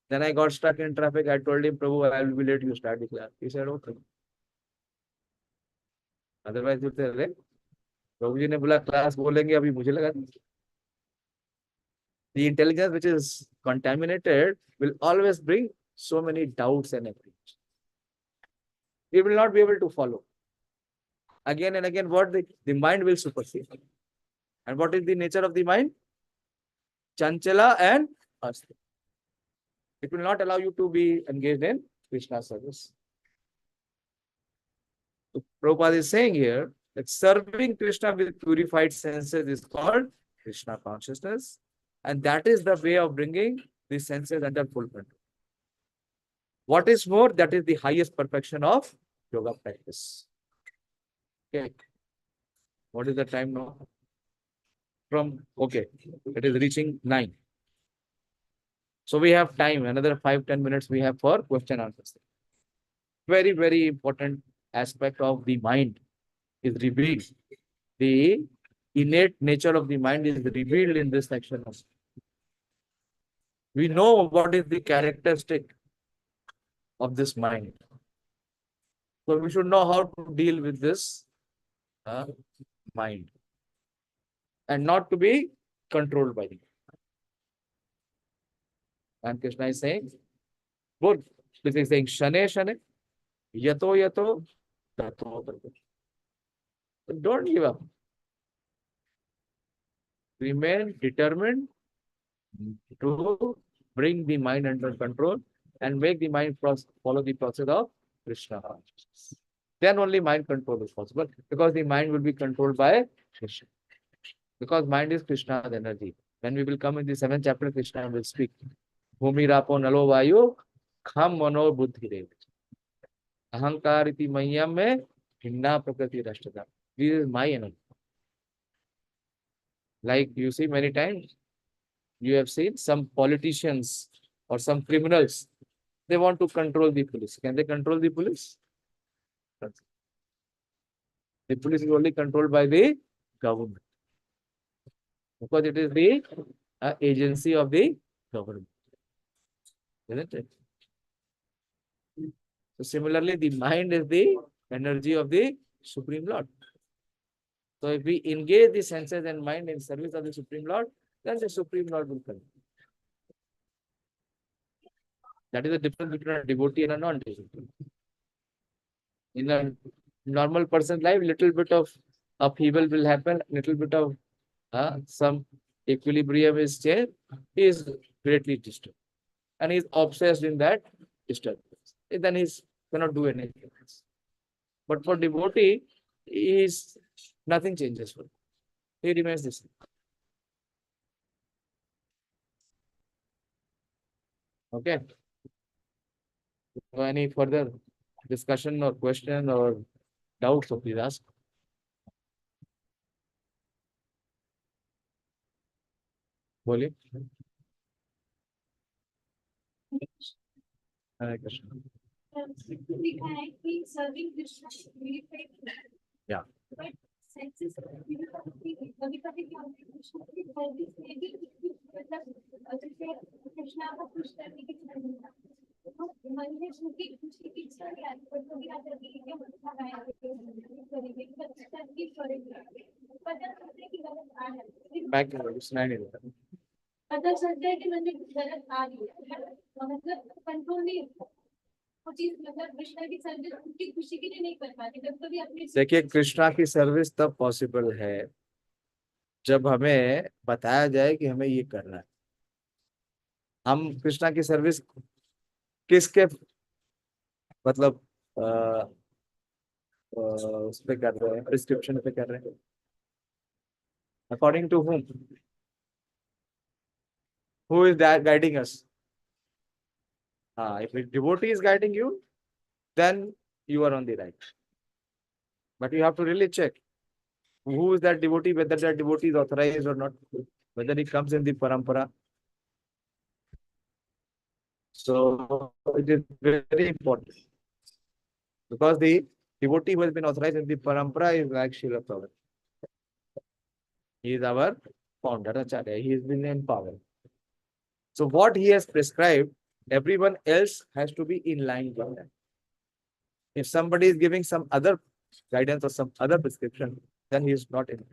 Then I got stuck in traffic. I told him, Prabhu, I will be late. You start the class. He said, okay. Otherwise, you say, प्रभु जी ने बोला class बोलेंगे, अभी मुझे लगा the intelligence which is contaminated will always bring so many doubts and apprehensions. We will not be able to follow. Again and again, what the mind will supersede. And what is the nature of the mind? Chanchala and asthi. It will not allow you to be engaged in Krishna service. So Prabhupada is saying here that serving Krishna with purified senses is called Krishna consciousness. And that is the way of bringing the senses under full control. What is more, that is the highest perfection of yoga practice. Okay. What is the time now? Okay, it is reaching 9. So we have time, another 5-10 minutes we have for question and answer. Very, very important aspect of the mind is revealed. The innate nature of the mind is revealed in this section. We know what is the characteristic of this mind. So we should know how to deal with this mind and not to be controlled by it. And Krishna is saying, good. This is saying, Shane, Shane, Yato, Yato, Tato, Tato. Don't give up. Remain determined to bring the mind under control and make the mind follow the process of Krishna consciousness. Then only mind control is possible, because the mind will be controlled by Krishna. Because mind is Krishna's energy. When we will come in the 7th chapter, Krishna will speak. Bhumi rapo nalo vayu kham mano buddhi dev. Ahankar iti mayam me hinna prakriti rashtada. This is my energy. Like you see many times, you have seen some politicians or some criminals, they want to control the police. Can they control the police? The police is only controlled by the government, because it is the agency of the government, isn't it? So similarly, the mind is the energy of the Supreme Lord. So if we engage the senses and mind in service of the Supreme Lord, then the Supreme Lord will come. That is the difference between a devotee and a non-devotee. In a normal person's life, little bit of upheaval will happen, little bit of some equilibrium is changed, he is greatly disturbed. And he is obsessed in that disturbance. Then he cannot do anything else. But for devotee, nothing changes for him. He remains the same. Okay. So any further discussion or question or doubts, so please ask. बोलिए. Hare Krishna. लिखा है कि serving Krishna purified. Yeah. But senses कभी कभी क्या होता है, कृष्ण की सर्विस में भी मतलब जैसे कृष्णा को खुश करने की क्षमता, तो मन में सुखी खुशी की इच्छा है, पर कभी आता है कि क्या मतलब है करेंगे बट सर्विस करेंगे पता चलता है कि गलत आ रहा है, Back to सुनाई नहीं देता. पता चलता है कि मुझे गलत आ रही है, मतलब कंट्रोल नहीं होता वो चीज, मतलब कृष्णा की सर्विस उनकी खुशी के लिए नहीं कर पाते, जब कभी अपनी देखिए, कृष्णा की सर्विस तब पॉसिबल है जब हमें बताया जाए कि हमें ये करना है. हम कृष्णा की सर्विस किसके मतलब उस पे कर रहे हैं, प्रिस्क्रिप्शन पे कर रहे हैं, according to whom? Who is that guiding us? If a devotee is guiding you, then you are on the right. But you have to really check who is that devotee, whether that devotee is authorized or not, whether he comes in the parampara. So it is very important, because the devotee who has been authorized in the parampara is like Srila Prabhupada. He is our founder, Acharya. He has been empowered. So what he has prescribed, everyone else has to be in line with that. If somebody is giving some other guidance or some other prescription, then he is not in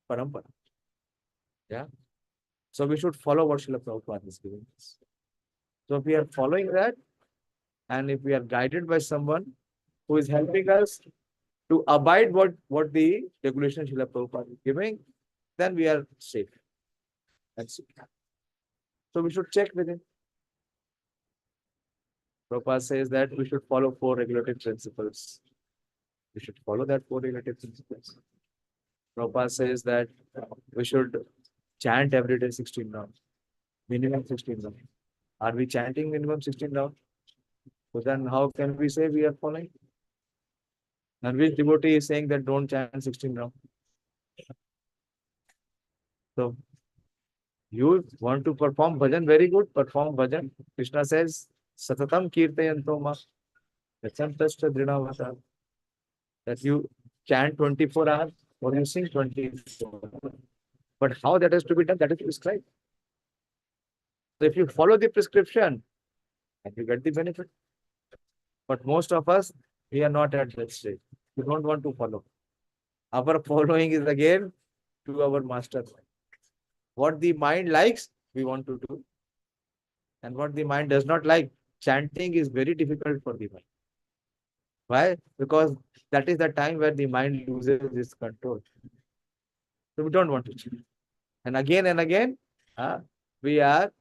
parampara. Yeah. So we should follow what Srila Prabhupada is giving us. So if we are following that, and if we are guided by someone who is helping us to abide what the regulation Srila Prabhupada is giving, then we are safe. That's it. So we should check with him. Prabhupada says that we should follow 4 regulative principles. We should follow that 4 regulative principles. Prabhupada says that we should chant every day 16 rounds, minimum 16 rounds. Are we chanting minimum 16 rounds? So then how can we say we are following? And which devotee is saying that don't chant 16 rounds? So you want to perform bhajan, very good, perform bhajan. Krishna says, Satatam kirtayanto ma yachantascha drinavata. That you chant 24 hours or you sing 24 hours. But how that has to be done, that is prescribed. So if you follow the prescription, then you get the benefit. But most of us, we are not at that stage. We don't want to follow. Our following is again to our master. What the mind likes, we want to do. And what the mind does not like, chanting is very difficult for the mind. Why? Because that is the time where the mind loses its control. So we don't want to chant. And again, we are,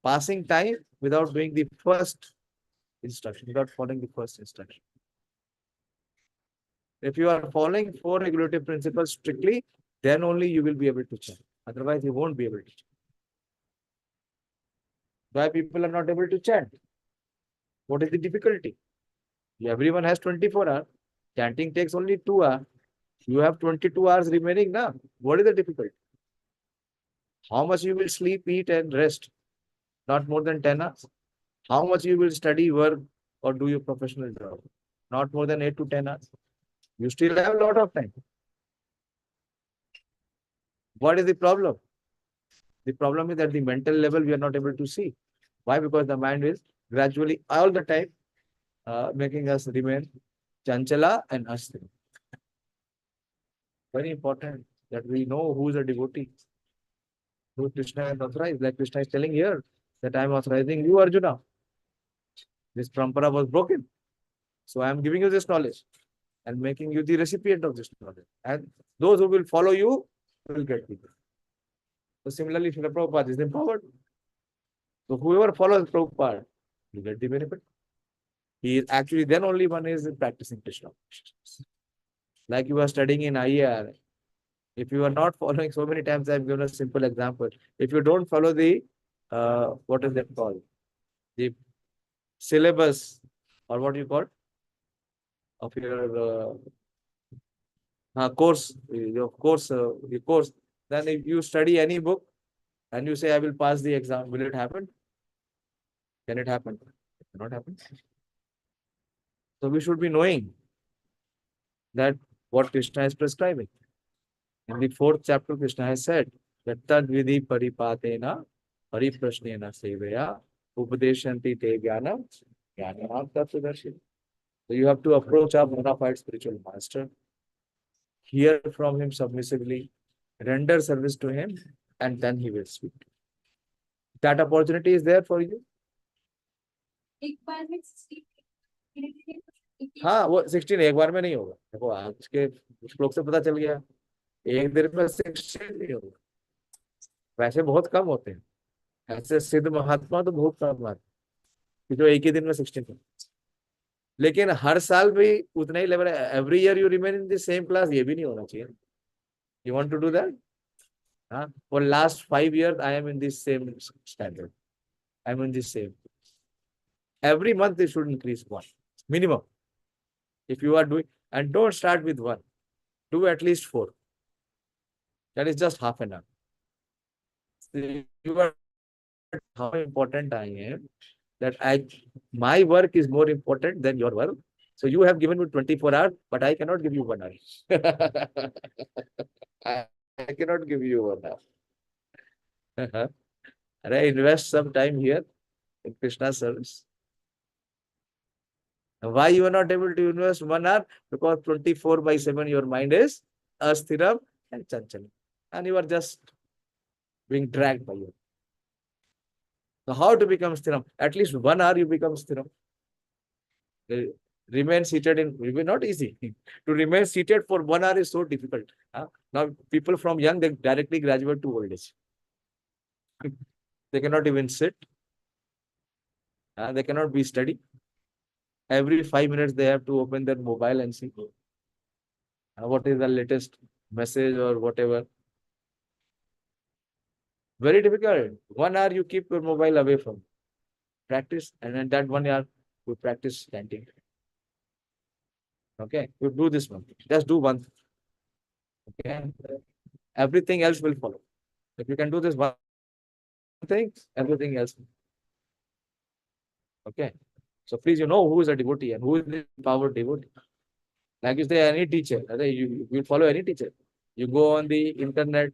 passing time without doing the first instruction, without following the first instruction. If you are following 4 regulative principles strictly, then only you will be able to chant. Otherwise, you won't be able to chant. Why people are not able to chant? What is the difficulty? Everyone has 24 hours. Chanting takes only 2 hours. You have 22 hours remaining now. What is the difficulty? How much you will sleep, eat and rest? Not more than 10 hours. How much you will study, work or do your professional job? Not more than 8 to 10 hours. You still have a lot of time. What is the problem? The problem is that the mental level we are not able to see. Why? Because the mind is gradually all the time making us remain chanchala and asthina. Very important that we know who is a devotee, who Krishna has authorized. Like Krishna is telling here that I am authorizing you, Arjuna. This parampara was broken. So I am giving you this knowledge and making you the recipient of this knowledge. And those who will follow you will get it. So similarly, Srila Prabhupada is empowered. So whoever follows Prabhupada will get the benefit. He is actually then only one is practicing Krishna. Like you are studying in IAR. If you are not following, so many times I have given a simple example. If you don't follow the, what is that called? The syllabus or what you call of your course, your course, then if you study any book and you say, I will pass the exam, will it happen? Can it happen? It cannot happen. So we should be knowing that what Krishna is prescribing. In the 4th chapter, Krishna has said that tad vidhi paripatena pariprashnena sevaya upadeshanti te jnanam jnanam tatsudarshi. So you have to approach a bona fide spiritual master, hear from him submissively, render service to him, and then he will speak. That opportunity is there for you. हाँ वो 16 एक बार में नहीं होगा. देखो आज के श्लोक से पता चल गया एक दिन में 16 नहीं होगा. वैसे बहुत कम होते हैं. ऐसे सिद्ध महात्मा तो बहुत कम आते हैं जो एक ही दिन में 16 होते. लेकिन हर साल भी उतना ही level. Every year you remain in the same class, ये भी नहीं होना चाहिए. You want to do that? For last 5 years I am in this same standard. I am in this same. Every month they should increase 1 minimum. If you are doing, and don't start with 1, do at least 4. That is just half an hour. You are how important I am, that my work is more important than your work. So you have given me 24 hours, but I cannot give you 1 hour. I cannot give you 1 hour. I invest some time here in Krishna service. Why you are not able to invest 1 hour? Because 24/7 your mind is asthiram and chanchal. And you are just being dragged by you. So how to become sthiram? At least 1 hour you become sthiram. Remain seated in, not easy. To remain seated for 1 hour is so difficult. Now people from young, they directly graduate to old age. They cannot even sit. They cannot be steady. Every 5 minutes they have to open their mobile and see what is the latest message or whatever. Very difficult. 1 hour you keep your mobile away from. Practice, and in that 1 hour you practice chanting. Okay, you do this one. Just do one. Okay, everything else will follow. If you can do this one thing, everything else. Okay, so please, you know who is a devotee and who is the power devotee. Like you say, any teacher, you follow any teacher. You go on the internet,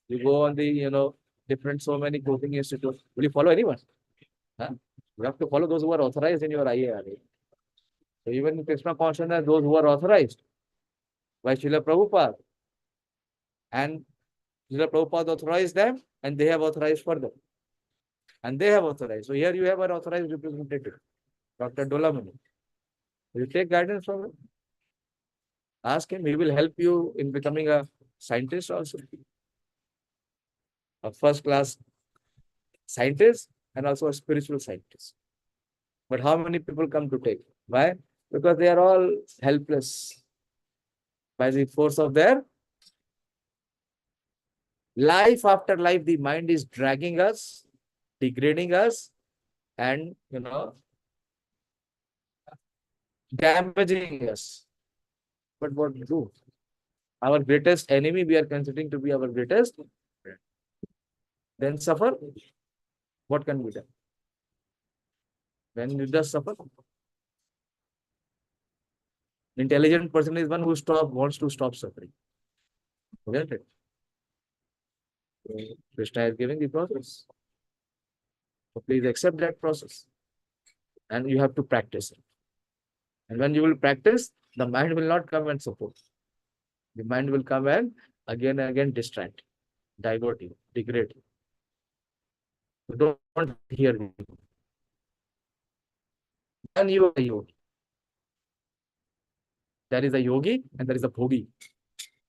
you go on the different so many coaching institutes. Will you follow anyone? You have to follow those who are authorized in your IARA. So even Krishna consciousness, those who are authorized by Srila Prabhupada, and Srila Prabhupada authorized them, and they have authorized for them. And they have authorized. So here you have an authorized representative, Dr. Dolamani. You take guidance from him. Ask him, he will help you in becoming a scientist also. A first class scientist and also a spiritual scientist. But how many people come to take? Why? Because they are all helpless by the force of their life after life. The mind is dragging us, degrading us, and damaging us. But what to do? Our greatest enemy we are considering to be our greatest friend. Then suffer. What can be done? When you just suffer. Intelligent person is one who wants to stop suffering. Isn't it? Krishna is giving the process. So please accept that process. And you have to practice it. And when you will practice, the mind will not come and support. The mind will come and again distract, divert you, degrade you. So don't hear me. Then you are a yogi. There is a yogi and there is a bhogi.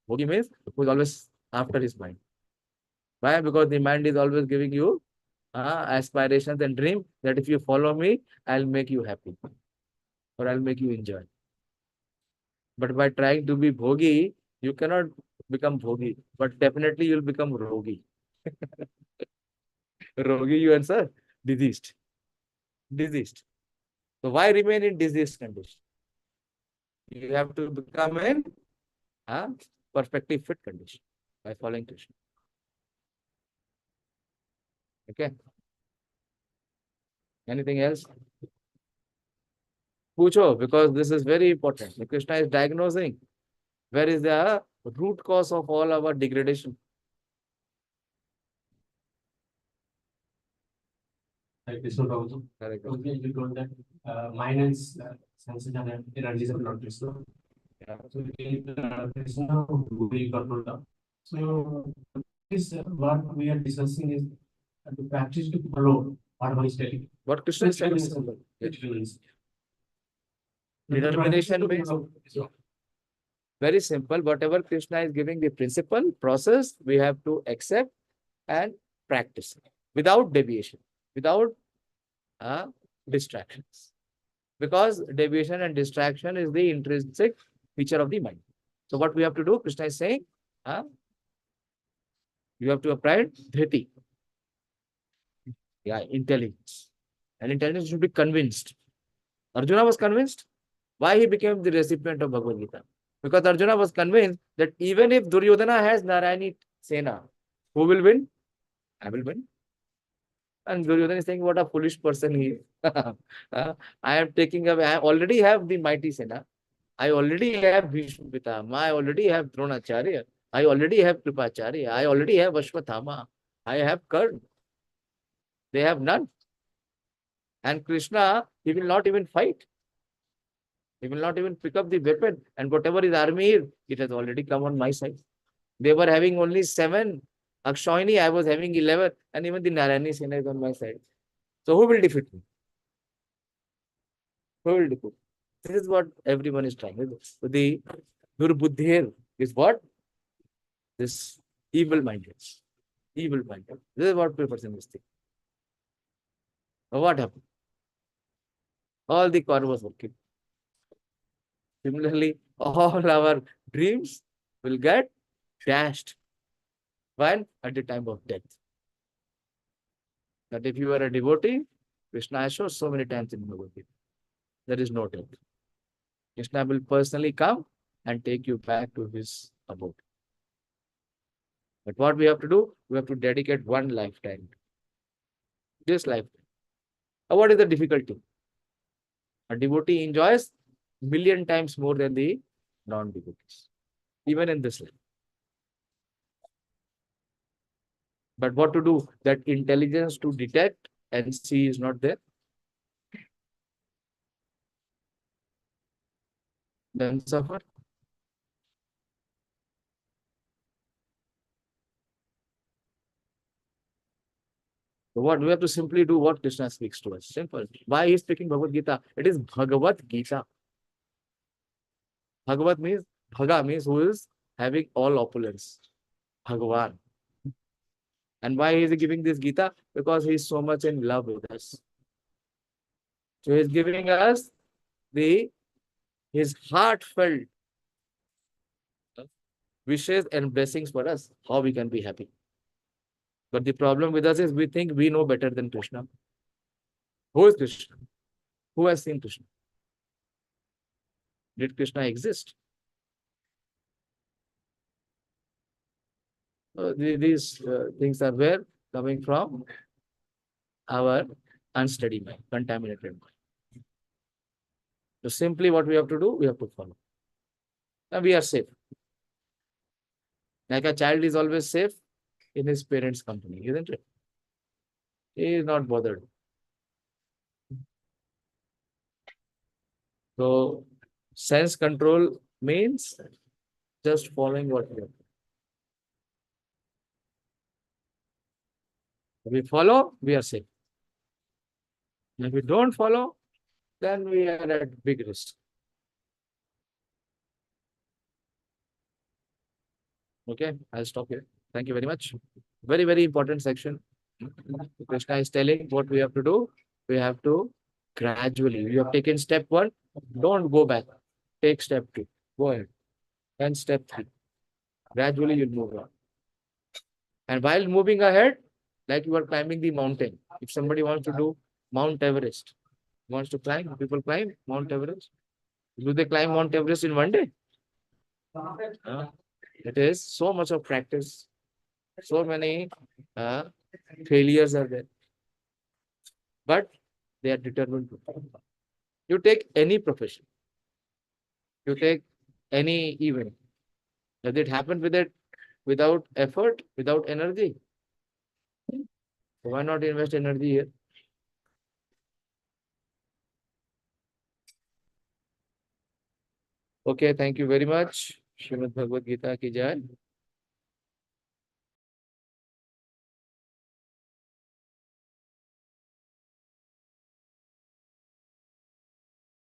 Bhogi means who is always after his mind. Why? Because the mind is always giving you aspirations and dream that if you follow me, I'll make you happy or I'll make you enjoy. But by trying to be bhogi, you cannot become bhogi, but definitely you'll become rogi. Rogi, you answer? Diseased. Diseased. So why remain in diseased condition? You have to become in perfectly fit condition by following Krishna. Okay. Anything else? Pucho, because this is very important. Krishna is diagnosing where is the root cause of all our degradation. Like Krishna Prabhupada. Correct. Okay, you told that mind and senses and energies of Lord Krishna. Yeah. So Krishna will control them. So this what we are discussing is to practice to follow whatever is telling. What Krishna is telling us. Determination means very simple. Whatever Krishna is giving the principle, process, we have to accept and practice without deviation, without distractions. Because deviation and distraction is the intrinsic feature of the mind. So what we have to do, Krishna is saying, you have to apply dhriti. Yeah, intelligence. And intelligence should be convinced. Arjuna was convinced. Why he became the recipient of Bhagavad Gita? Because Arjuna was convinced that even if Duryodhana has Narayani Sena, who will win? I will win. And Duryodhana is saying, what a foolish person he is. I am taking away, I already have the mighty Sena. I already have Bhishma Pitama. I already have Dronacharya. I already have Kripacharya. I already have Ashwathama. I have Karna. They have none. And Krishna, he will not even fight. He will not even pick up the weapon, and whatever his army is, it has already come on my side. They were having only 7. Akshoini, I was having 11, and even the Narayani Sena is on my side. So who will defeat me? Who will defeat? This is what everyone is trying. So the Durbuddhir is what? This evil minded. Evil minded. This is what people in this thing. Now what happened? All the Kauravas were killed. Similarly, all our dreams will get dashed. When? At the time of death. That if you are a devotee, Krishna has shown so many times in Bhagavad Gita, there is no death. Krishna will personally come and take you back to his abode. But what we have to do? We have to dedicate one lifetime. This lifetime. Now, what is the difficulty? A devotee enjoys million times more than the non-devotees, even in this life. But what to do? That intelligence to detect and see is not there. Then suffer. So what we have to simply do what Krishna speaks to us. Simple. Why he is speaking Bhagavad Gita? It is Bhagavad Gita. Bhagavad means Bhaga means who is having all opulence. Bhagavan. And why is he giving this Gita? Because he is so much in love with us. So he is giving us his heartfelt wishes and blessings for us, how we can be happy. But the problem with us is we think we know better than Krishna. Who is Krishna? Who has seen Krishna? Did Krishna exist? These things are where coming from our unsteady mind, contaminated mind. So simply what we have to do, we have to follow. And we are safe. Like a child is always safe in his parents' company, isn't it? He is not bothered. So sense control means just following what we have. If we follow, we are safe. If we don't follow, then we are at big risk. Okay, I'll stop here. Thank you very much. Very, very important section. Krishna is telling what we have to do. We have to gradually. You have taken step 1. Don't go back. Take step 2. Go ahead. And step 3. Gradually you'll move on. And while moving ahead, like you are climbing the mountain. If somebody wants to do Mount Everest, wants to climb, people climb Mount Everest. Do they climb Mount Everest in one day? It is so much of practice. So many failures are there. But they are determined to. You take any profession. You take any event. Does it happen without effort, without energy? So why not invest energy here? Okay, thank you very much. Srimad Bhagavad Gita ki jai.